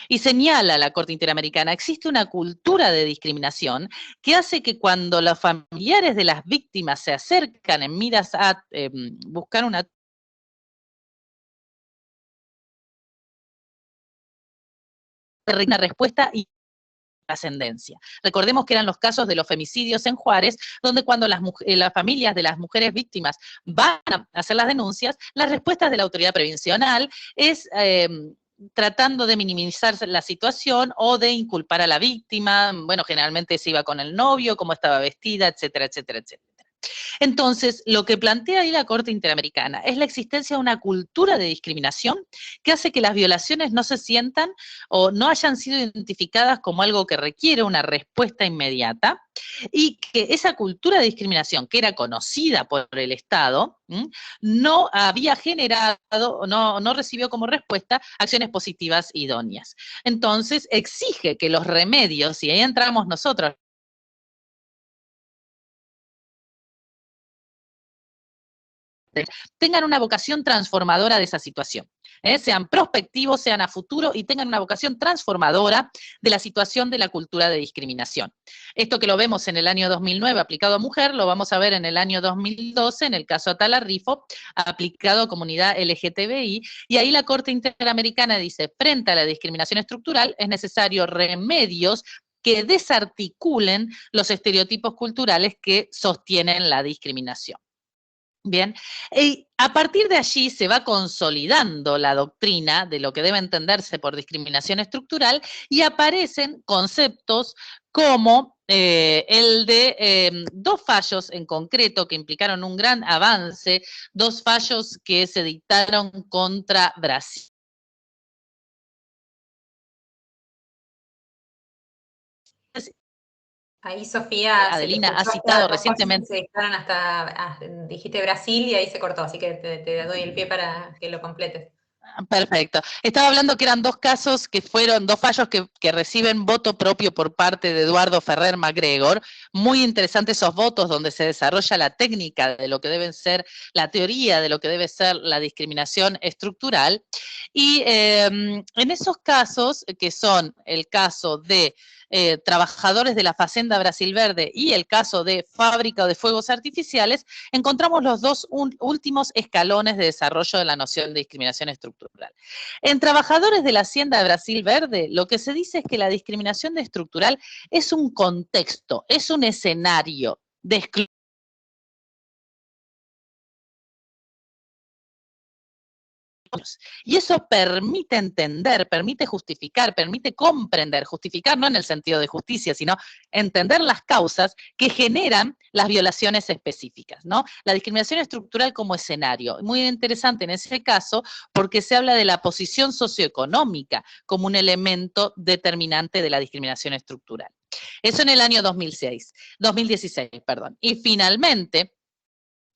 Y señala la Corte Interamericana, existe una cultura de discriminación que hace que cuando los familiares de las víctimas se acercan en miras a buscar una respuesta y trascendencia. Recordemos que eran los casos de los femicidios en Juárez, donde cuando las familias de las mujeres víctimas van a hacer las denuncias, las respuestas de la autoridad prevencional es tratando de minimizar la situación o de inculpar a la víctima. Bueno, generalmente se iba con el novio, cómo estaba vestida, etcétera, etcétera, etcétera. Entonces, lo que plantea ahí la Corte Interamericana es la existencia de una cultura de discriminación que hace que las violaciones no se sientan o no hayan sido identificadas como algo que requiere una respuesta inmediata, y que esa cultura de discriminación, que era conocida por el Estado, no había generado, no recibió como respuesta acciones positivas idóneas. Entonces, exige que los remedios, y ahí entramos nosotros, tengan una vocación transformadora de esa situación. Sean prospectivos, sean a futuro y tengan una vocación transformadora de la situación de la cultura de discriminación. Esto que lo vemos en el año 2009 aplicado a mujer, lo vamos a ver en el año 2012 en el caso Atala Rifo, aplicado a comunidad LGTBI, y ahí la Corte Interamericana dice, frente a la discriminación estructural es necesario remedios que desarticulen los estereotipos culturales que sostienen la discriminación. Bien, y a partir de allí se va consolidando la doctrina de lo que debe entenderse por discriminación estructural y aparecen conceptos como el de dos fallos en concreto que implicaron un gran avance, dos fallos que se dictaron contra Brasil. Ahí Sofía Adelina se te ha cortó citado hasta, dos fallos que recientemente. se dictaron hasta, dijiste Brasil y ahí se cortó, así que te doy el pie para que lo completes. Perfecto. Estaba hablando que eran dos casos que fueron, dos fallos que reciben voto propio por parte de Eduardo Ferrer MacGregor. Muy interesantes esos votos donde se desarrolla la técnica de lo que deben ser, la teoría de lo que debe ser la discriminación estructural. Y en esos casos, que son el caso de trabajadores de la Facenda Brasil Verde y el caso de fábrica de fuegos artificiales, encontramos los dos últimos escalones de desarrollo de la noción de discriminación estructural. En trabajadores de la Hacienda de Brasil Verde, lo que se dice es que la discriminación estructural es un contexto, es un escenario de exclusión. Y eso permite entender, permite justificar, permite comprender, justificar no en el sentido de justicia, sino entender las causas que generan las violaciones específicas, ¿no? La discriminación estructural como escenario. Muy interesante en ese caso porque se habla de la posición socioeconómica como un elemento determinante de la discriminación estructural. Eso en el año 2016, perdón. Y finalmente,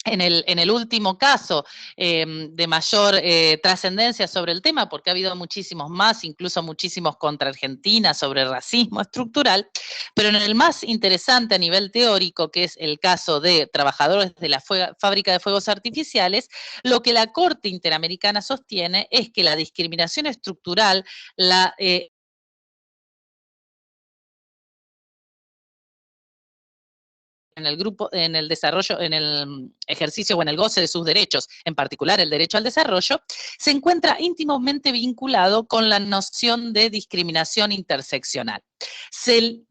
en el último caso de mayor trascendencia sobre el tema, porque ha habido muchísimos más, incluso muchísimos contra Argentina, sobre racismo estructural, pero en el más interesante a nivel teórico, que es el caso de trabajadores de la fábrica de fuegos artificiales, lo que la Corte Interamericana sostiene es que la discriminación estructural, en el grupo, en el desarrollo, en el ejercicio o en el goce de sus derechos, en particular el derecho al desarrollo, se encuentra íntimamente vinculado con la noción de discriminación interseccional. Se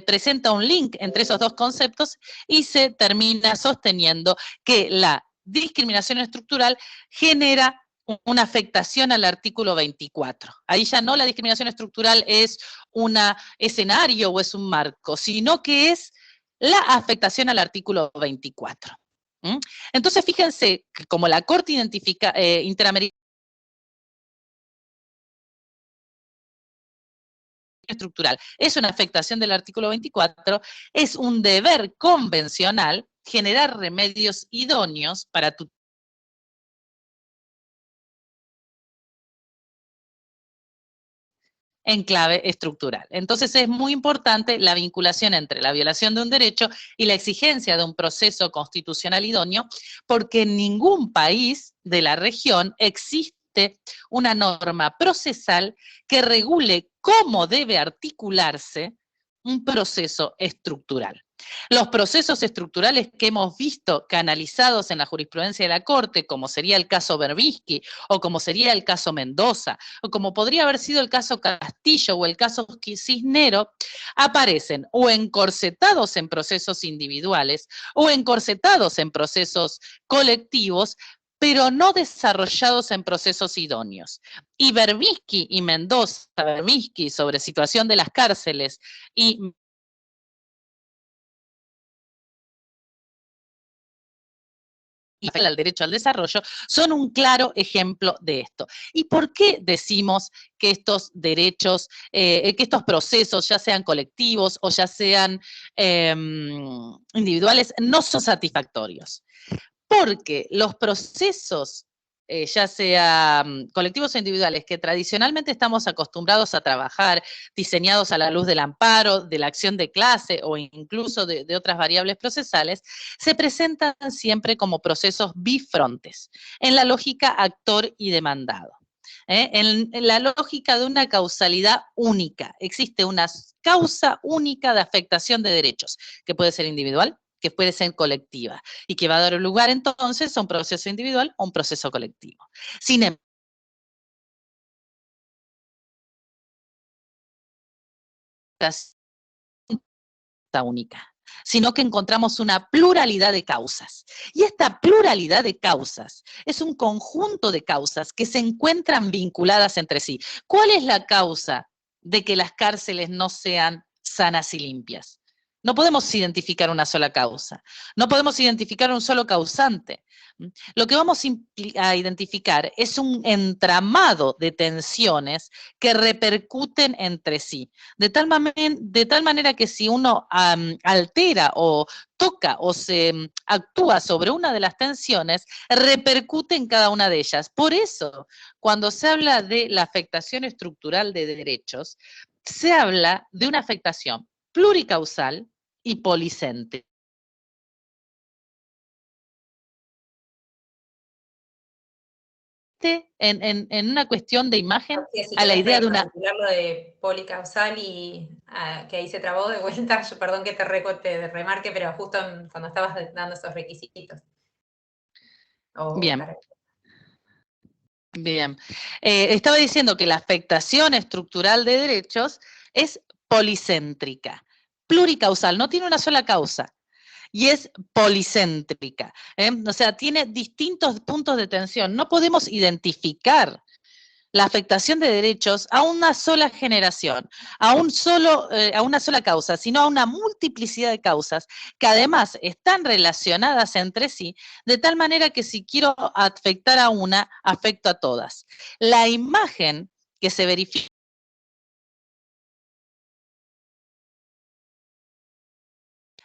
presenta un link entre esos dos conceptos y se termina sosteniendo que la discriminación estructural genera una afectación al artículo 24. Ahí ya no la discriminación estructural es un escenario o es un marco, sino que es la afectación al artículo 24. Entonces, fíjense que como la Corte Interamericana estructural es una afectación del artículo 24, es un deber convencional generar remedios idóneos para tu en clave estructural. Entonces es muy importante la vinculación entre la violación de un derecho y la exigencia de un proceso constitucional idóneo, porque en ningún país de la región existe una norma procesal que regule cómo debe articularse un proceso estructural. Los procesos estructurales que hemos visto canalizados en la jurisprudencia de la Corte, como sería el caso Berbisky, o como sería el caso Mendoza, o como podría haber sido el caso Castillo o el caso Cisnero, aparecen o encorsetados en procesos individuales o encorsetados en procesos colectivos, pero no desarrollados en procesos idóneos. Y Berbisky y Mendoza, Berbisky sobre situación de las cárceles y al derecho al desarrollo, son un claro ejemplo de esto. ¿Y por qué decimos que estos derechos, que estos procesos, ya sean colectivos o ya sean individuales, no son satisfactorios? Porque los procesos, ya sean colectivos o individuales, que tradicionalmente estamos acostumbrados a trabajar, diseñados a la luz del amparo, de la acción de clase o incluso de otras variables procesales, se presentan siempre como procesos bifrontes, en la lógica actor y demandado. En la lógica de una causalidad única. Existe una causa única de afectación de derechos, que puede ser individual, que puede ser colectiva, y que va a dar lugar entonces a un proceso individual o un proceso colectivo. Sin embargo, única. sino que encontramos una pluralidad de causas. Y esta pluralidad de causas es un conjunto de causas que se encuentran vinculadas entre sí. ¿Cuál es la causa de que las cárceles no sean sanas y limpias? No podemos identificar una sola causa, no podemos identificar un solo causante. Lo que vamos a identificar es un entramado de tensiones que repercuten entre sí, de tal manera que si uno altera o toca o se actúa sobre una de las tensiones, repercute en cada una de ellas. Por eso, cuando se habla de la afectación estructural de derechos, se habla de una afectación pluricausal y policéntrica. En una cuestión de imagen si a la idea de una... Lo de policausal y que ahí se trabó de vuelta, yo perdón que te remarque, pero justo cuando estabas dando esos requisitos. Bien. Bien. Estaba diciendo que la afectación estructural de derechos es policéntrica, pluricausal, no tiene una sola causa. Y es policéntrica, o sea, tiene distintos puntos de tensión. No podemos identificar la afectación de derechos a una sola generación, a una sola causa, sino a una multiplicidad de causas que además están relacionadas entre sí, de tal manera que si quiero afectar a una, afecto a todas. La imagen que se verifica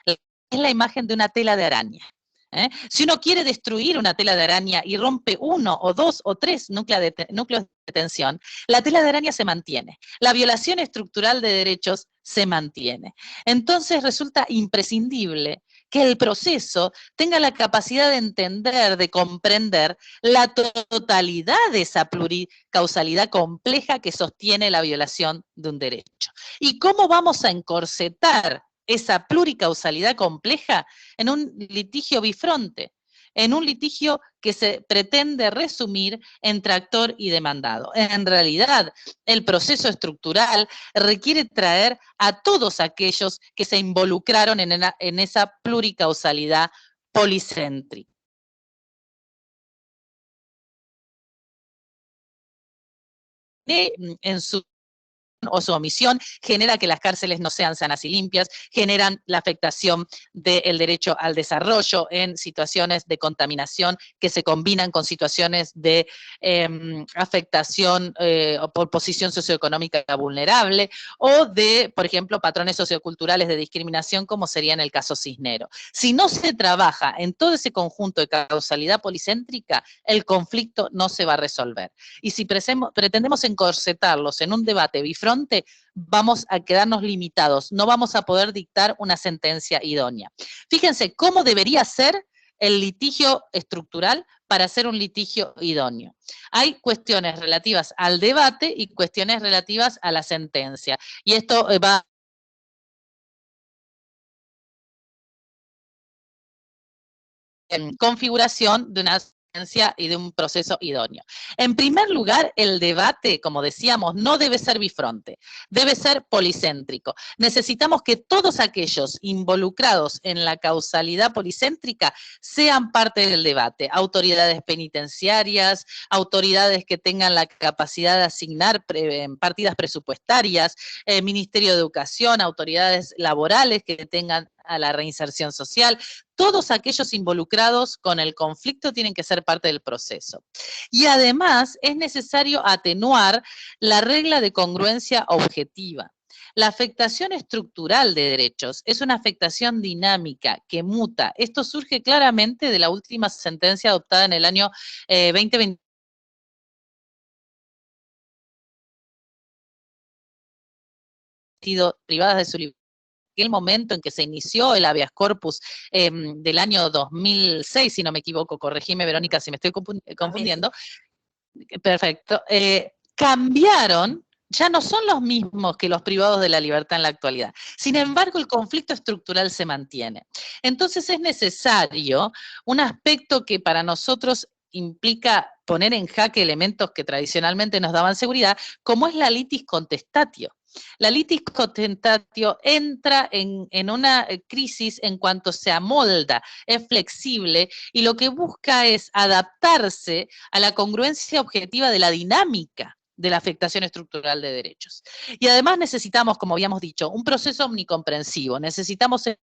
es la imagen de una tela de araña. Si uno quiere destruir una tela de araña y rompe 1 o 2 o 3 núcleos de tensión, la tela de araña se mantiene. La violación estructural de derechos se mantiene. Entonces resulta imprescindible que el proceso tenga la capacidad de entender, de comprender la totalidad de esa pluricausalidad compleja que sostiene la violación de un derecho. ¿Y cómo vamos a encorsetar esa pluricausalidad compleja en un litigio bifronte, en un litigio que se pretende resumir entre actor y demandado? En realidad, el proceso estructural requiere traer a todos aquellos que se involucraron en esa pluricausalidad policéntrica. En su omisión genera que las cárceles no sean sanas y limpias, generan la afectación del derecho al desarrollo en situaciones de contaminación que se combinan con situaciones de afectación o por posición socioeconómica vulnerable, o de, por ejemplo, patrones socioculturales de discriminación, como sería en el caso Cisnero. Si no se trabaja en todo ese conjunto de causalidad policéntrica, el conflicto no se va a resolver. Y si pretendemos encorsetarlos en un debate bifronte, vamos a quedarnos limitados, no vamos a poder dictar una sentencia idónea. Fíjense cómo debería ser el litigio estructural para ser un litigio idóneo. Hay cuestiones relativas al debate y cuestiones relativas a la sentencia. Y esto va en configuración de una y de un proceso idóneo. En primer lugar, el debate, como decíamos, no debe ser bifronte, debe ser policéntrico. Necesitamos que todos aquellos involucrados en la causalidad policéntrica sean parte del debate. Autoridades penitenciarias, autoridades que tengan la capacidad de asignar partidas presupuestarias, Ministerio de Educación, autoridades laborales que tengan a la reinserción social. Todos aquellos involucrados con el conflicto tienen que ser parte del proceso. Y además es necesario atenuar la regla de congruencia objetiva. La afectación estructural de derechos es una afectación dinámica que muta. Esto surge claramente de la última sentencia adoptada en el año 2020. Privadas de su libertad. El momento en que se inició el habeas corpus del año 2006, si no me equivoco, corregime Verónica si me estoy confundiendo, perfecto, cambiaron, ya no son los mismos que los privados de la libertad en la actualidad. Sin embargo, el conflicto estructural se mantiene. Entonces es necesario un aspecto que para nosotros implica poner en jaque elementos que tradicionalmente nos daban seguridad, como es la litis contestatio. La litis contentatio entra en una crisis en cuanto se amolda, es flexible, y lo que busca es adaptarse a la congruencia objetiva de la dinámica de la afectación estructural de derechos. Y además necesitamos, como habíamos dicho, un proceso omnicomprensivo, necesitamos en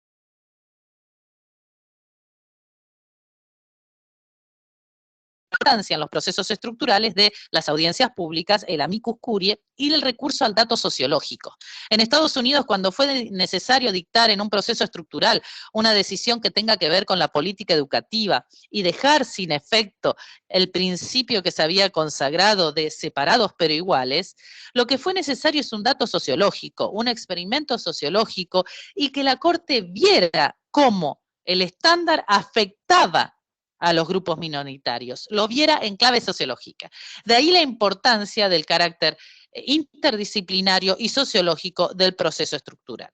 los procesos estructurales de las audiencias públicas, el amicus curiae y el recurso al dato sociológico. En Estados Unidos, cuando fue necesario dictar en un proceso estructural una decisión que tenga que ver con la política educativa y dejar sin efecto el principio que se había consagrado de separados pero iguales, lo que fue necesario es un dato sociológico, un experimento sociológico, y que la Corte viera cómo el estándar afectaba a los grupos minoritarios, lo viera en clave sociológica. De ahí la importancia del carácter interdisciplinario y sociológico del proceso estructural.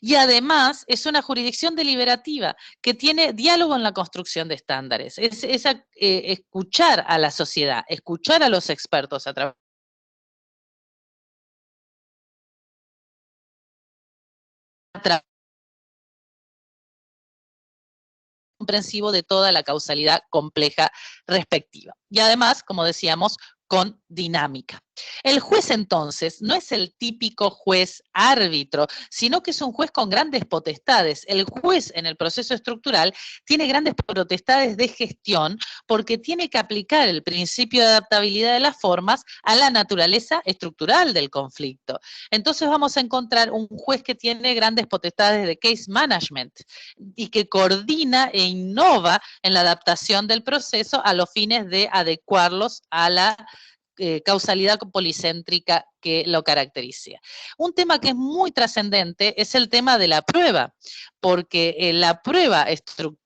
Y además es una jurisdicción deliberativa que tiene diálogo en la construcción de estándares, es escuchar a la sociedad, escuchar a los expertos a través comprensivo de toda la causalidad compleja respectiva. Y además, como decíamos, con dinámica. El juez entonces no es el típico juez árbitro, sino que es un juez con grandes potestades. El juez en el proceso estructural tiene grandes potestades de gestión porque tiene que aplicar el principio de adaptabilidad de las formas a la naturaleza estructural del conflicto. Entonces vamos a encontrar un juez que tiene grandes potestades de case management y que coordina e innova en la adaptación del proceso a los fines de adecuarlos a la causalidad policéntrica que lo caracteriza. Un tema que es muy trascendente es el tema de la prueba, porque la prueba estructural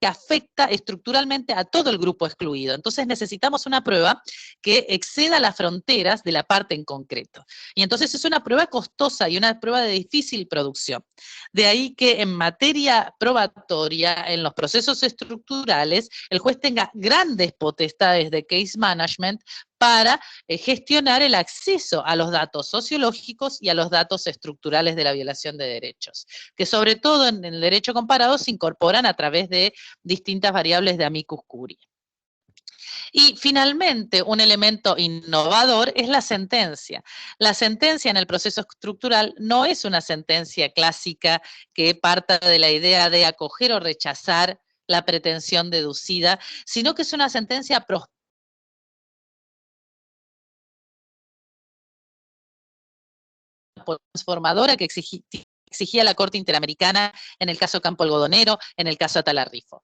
que afecta estructuralmente a todo el grupo excluido. Entonces necesitamos una prueba que exceda las fronteras de la parte en concreto. Y entonces es una prueba costosa y una prueba de difícil producción. De ahí que en materia probatoria, en los procesos estructurales, el juez tenga grandes potestades de case management para gestionar el acceso a los datos sociológicos y a los datos estructurales de la violación de derechos, que sobre todo en el derecho comparado se incorporan a través de distintas variables de amicus curiae. Y finalmente, un elemento innovador es la sentencia. La sentencia en el proceso estructural no es una sentencia clásica que parta de la idea de acoger o rechazar la pretensión deducida, sino que es una sentencia transformadora que exigía la Corte Interamericana en el caso Campo Algodonero, en el caso Atalarrifo.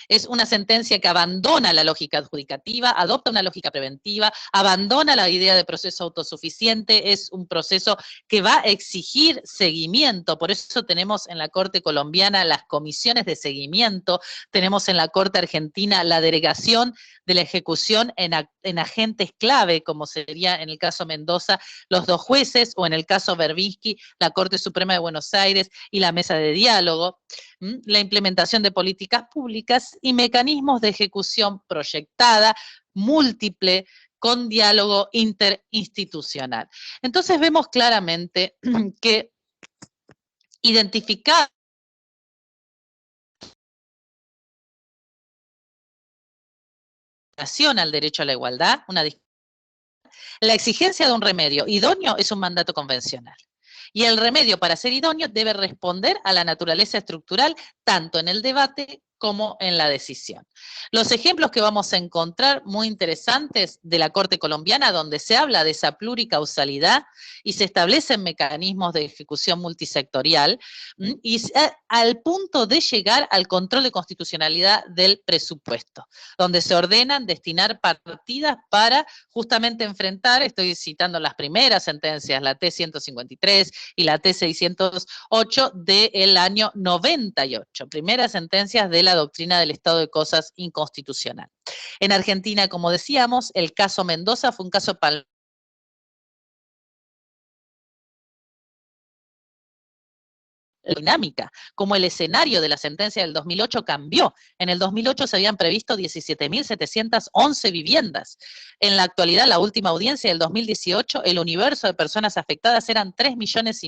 Es una sentencia que abandona la lógica adjudicativa, adopta una lógica preventiva, abandona la idea de proceso autosuficiente, es un proceso que va a exigir seguimiento, por eso tenemos en la Corte colombiana las comisiones de seguimiento, tenemos en la Corte argentina la delegación de la ejecución en agentes clave, como sería en el caso Mendoza, los dos jueces, o en el caso Berbinsky, la Corte Suprema de Buenos Aires y la mesa de diálogo, la implementación de políticas públicas y mecanismos de ejecución proyectada, múltiple, con diálogo interinstitucional. Entonces vemos claramente que identificar al derecho a la igualdad, la exigencia de un remedio idóneo es un mandato convencional. Y el remedio para ser idóneo debe responder a la naturaleza estructural tanto en el debate como en la decisión. Los ejemplos que vamos a encontrar muy interesantes de la Corte colombiana, donde se habla de esa pluricausalidad y se establecen mecanismos de ejecución multisectorial, y al punto de llegar al control de constitucionalidad del presupuesto, donde se ordenan destinar partidas para justamente enfrentar, estoy citando las primeras sentencias, la T-153 y la T-608 del año 98, primeras sentencias de la doctrina del estado de cosas inconstitucional. En Argentina, como decíamos, el caso Mendoza fue un caso dinámica, como el escenario de la sentencia del 2008 cambió. En el 2008 se habían previsto 17.711 viviendas. En la actualidad, la última audiencia del 2018, el universo de personas afectadas eran 3,5 millones.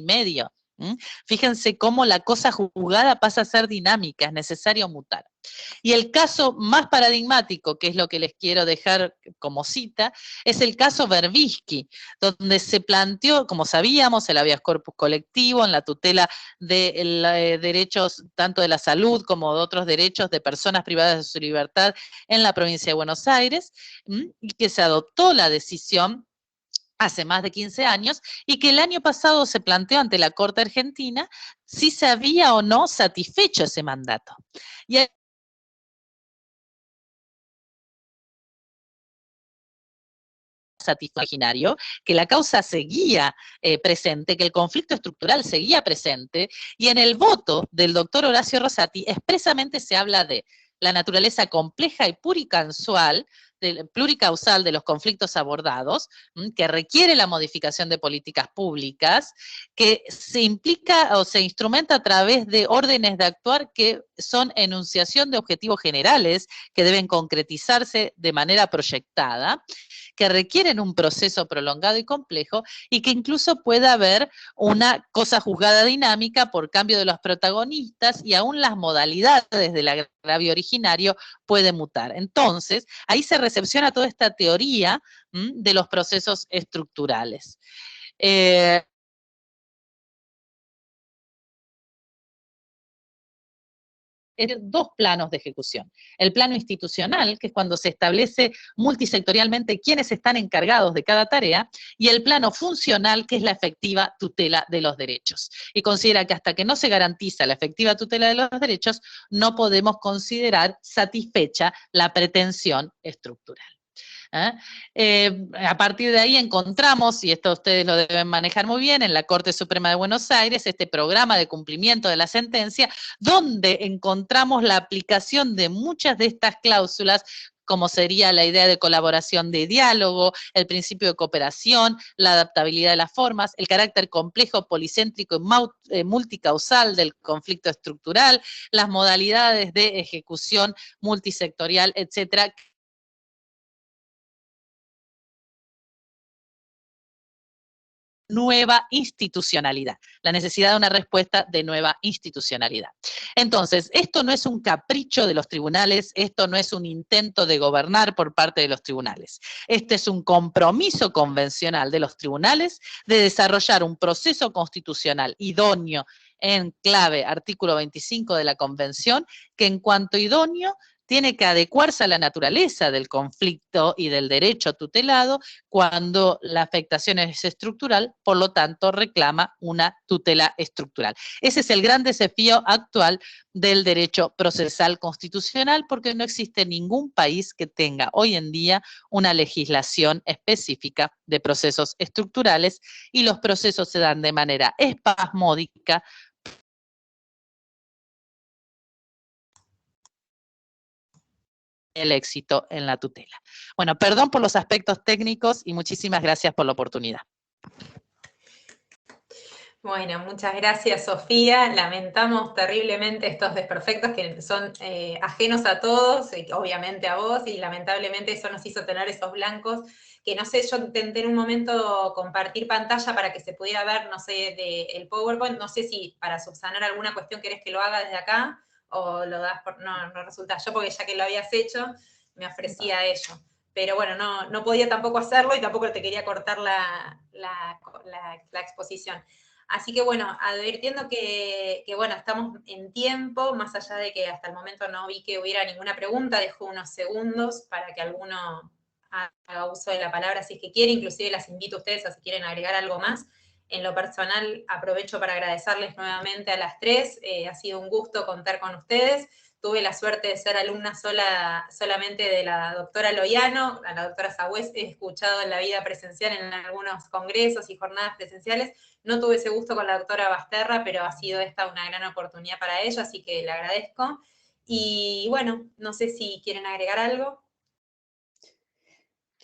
Fíjense cómo la cosa jugada pasa a ser dinámica, es necesario mutar. Y el caso más paradigmático, que es lo que les quiero dejar como cita, es el caso Berbisky, donde se planteó, como sabíamos, el habeas corpus colectivo en la tutela de derechos tanto de la salud como de otros derechos de personas privadas de su libertad en la provincia de Buenos Aires, y que se adoptó la decisión hace más de 15 años, y que el año pasado se planteó ante la Corte Argentina si se había o no satisfecho ese mandato. Y satisfactorio, que la causa seguía presente, que el conflicto estructural seguía presente, y en el voto del doctor Horacio Rosati expresamente se habla de la naturaleza compleja y pluricausal de los conflictos abordados, que requiere la modificación de políticas públicas, que se implica o se instrumenta a través de órdenes de actuar que son enunciación de objetivos generales que deben concretizarse de manera proyectada, que requieren un proceso prolongado y complejo, y que incluso pueda haber una cosa juzgada dinámica por cambio de los protagonistas, y aún las modalidades del agravio originario pueden mutar. Entonces, ahí se recepciona toda esta teoría de los procesos estructurales. Dos planos de ejecución. El plano institucional, que es cuando se establece multisectorialmente quiénes están encargados de cada tarea, y el plano funcional, que es la efectiva tutela de los derechos. Y considera que hasta que no se garantiza la efectiva tutela de los derechos, no podemos considerar satisfecha la pretensión estructural. A partir de ahí encontramos, y esto ustedes lo deben manejar muy bien, en la Corte Suprema de Buenos Aires, este programa de cumplimiento de la sentencia, donde encontramos la aplicación de muchas de estas cláusulas, como sería la idea de colaboración de diálogo, el principio de cooperación, la adaptabilidad de las formas, el carácter complejo, policéntrico y multicausal del conflicto estructural, las modalidades de ejecución multisectorial, etcétera. Nueva institucionalidad, la necesidad de una respuesta de nueva institucionalidad. Entonces, esto no es un capricho de los tribunales, esto no es un intento de gobernar por parte de los tribunales. Este es un compromiso convencional de los tribunales de desarrollar un proceso constitucional idóneo en clave artículo 25 de la Convención, que en cuanto idóneo tiene que adecuarse a la naturaleza del conflicto y del derecho tutelado cuando la afectación es estructural, por lo tanto reclama una tutela estructural. Ese es el gran desafío actual del derecho procesal constitucional, porque no existe ningún país que tenga hoy en día una legislación específica de procesos estructurales, y los procesos se dan de manera espasmódica, el éxito en la tutela. Bueno, perdón por los aspectos técnicos y muchísimas gracias por la oportunidad. Bueno, muchas gracias, Sofía. Lamentamos terriblemente estos desperfectos que son ajenos a todos, obviamente a vos, y lamentablemente eso nos hizo tener esos blancos, que no sé, yo intenté en un momento compartir pantalla para que se pudiera ver, no sé, el PowerPoint, no sé si para subsanar alguna cuestión querés que lo haga desde acá, o lo das por, no resulta, yo porque ya que lo habías hecho, me ofrecía a ello. Pero bueno, no podía tampoco hacerlo y tampoco te quería cortar la exposición. Así que bueno, advirtiendo que bueno, estamos en tiempo, más allá de que hasta el momento no vi que hubiera ninguna pregunta, dejo unos segundos para que alguno haga uso de la palabra si es que quiere, inclusive las invito a ustedes a si quieren agregar algo más. En lo personal, aprovecho para agradecerles nuevamente a las tres, ha sido un gusto contar con ustedes. Tuve la suerte de ser alumna solamente de la doctora Loiano, a la doctora Sagüez he escuchado en la vida presencial en algunos congresos y jornadas presenciales. No tuve ese gusto con la doctora Basterra, pero ha sido esta una gran oportunidad para ella, así que le agradezco. Y bueno, no sé si quieren agregar algo.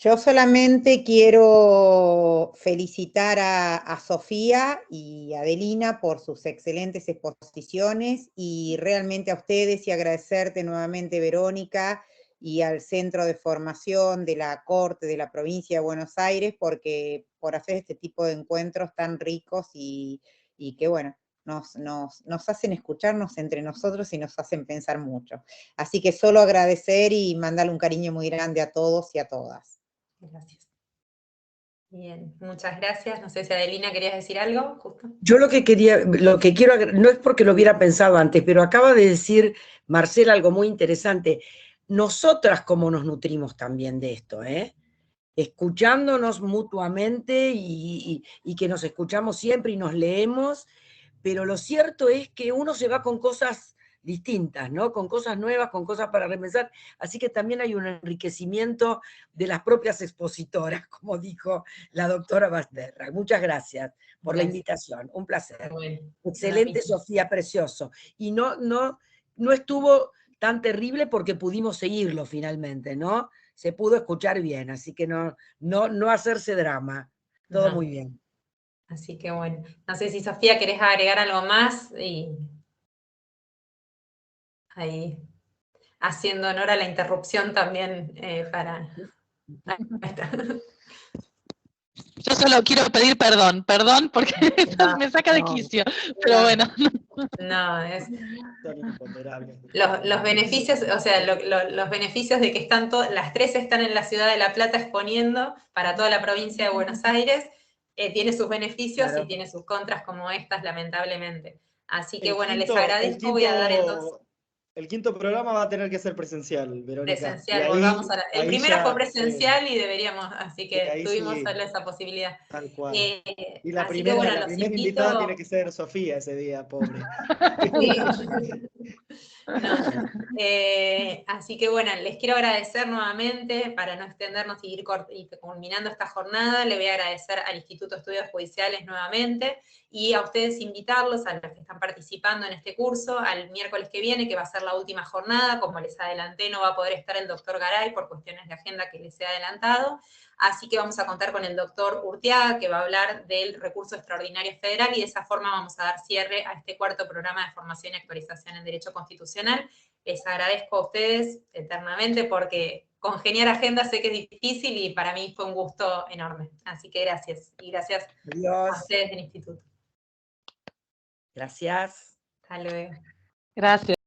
Yo solamente quiero felicitar a Sofía y a Adelina por sus excelentes exposiciones y realmente a ustedes y agradecerte nuevamente, Verónica, y al Centro de Formación de la Corte de la Provincia de Buenos Aires por hacer este tipo de encuentros tan ricos y que, bueno, nos hacen escucharnos entre nosotros y nos hacen pensar mucho. Así que solo agradecer y mandarle un cariño muy grande a todos y a todas. Gracias. Bien, muchas gracias. No sé si Adelina querías decir algo, justo. Yo lo que quiero, no es porque lo hubiera pensado antes, pero acaba de decir Marcela algo muy interesante. Nosotras cómo nos nutrimos también de esto, ¿eh? Escuchándonos mutuamente y que nos escuchamos siempre y nos leemos, pero lo cierto es que uno se va con cosas distintas, ¿no? Con cosas nuevas, con cosas para repensar, así que también hay un enriquecimiento de las propias expositoras, como dijo la doctora Basterra. Muchas gracias por la invitación, un placer. Bueno, Excelente, Sofía, precioso. Y no estuvo tan terrible porque pudimos seguirlo finalmente, ¿no? Se pudo escuchar bien, así que no hacerse drama. Todo muy bien. Así que bueno, no sé si Sofía querés agregar algo más y ahí haciendo honor a la interrupción también para... Ahí está. Yo solo quiero pedir perdón porque me saca de quicio, pero bueno. No, es... Son imponderables. Los beneficios, o sea, los beneficios de que están las tres están en la ciudad de La Plata exponiendo para toda la provincia de Buenos Aires, tiene sus beneficios y tiene sus contras como estas, lamentablemente. Así que bueno, les agradezco, voy a dar entonces... El quinto programa va a tener que ser presencial, Verónica. Presencial, volvamos a el primero fue presencial sí, y deberíamos, así que tuvimos sí, solo esa posibilidad. Tal cual. Y la Así primera, que bueno, la los primera invito... invitada tiene que ser Sofía ese día, pobre. Sí. No. Así que bueno, les quiero agradecer nuevamente, para no extendernos y ir culminando esta jornada, le voy a agradecer al Instituto de Estudios Judiciales nuevamente, y a ustedes invitarlos, a los que están participando en este curso, al miércoles que viene, que va a ser la última jornada. Como les adelanté, no va a poder estar el doctor Garay por cuestiones de agenda que les he adelantado, así que vamos a contar con el doctor Urteaga, que va a hablar del recurso extraordinario federal, y de esa forma vamos a dar cierre a este cuarto programa de formación y actualización en Derecho Constitucional. Les agradezco a ustedes eternamente porque congeniar agendas sé que es difícil y para mí fue un gusto enorme. Así que gracias. Y gracias a ustedes del Instituto. Gracias. Hasta luego. Gracias.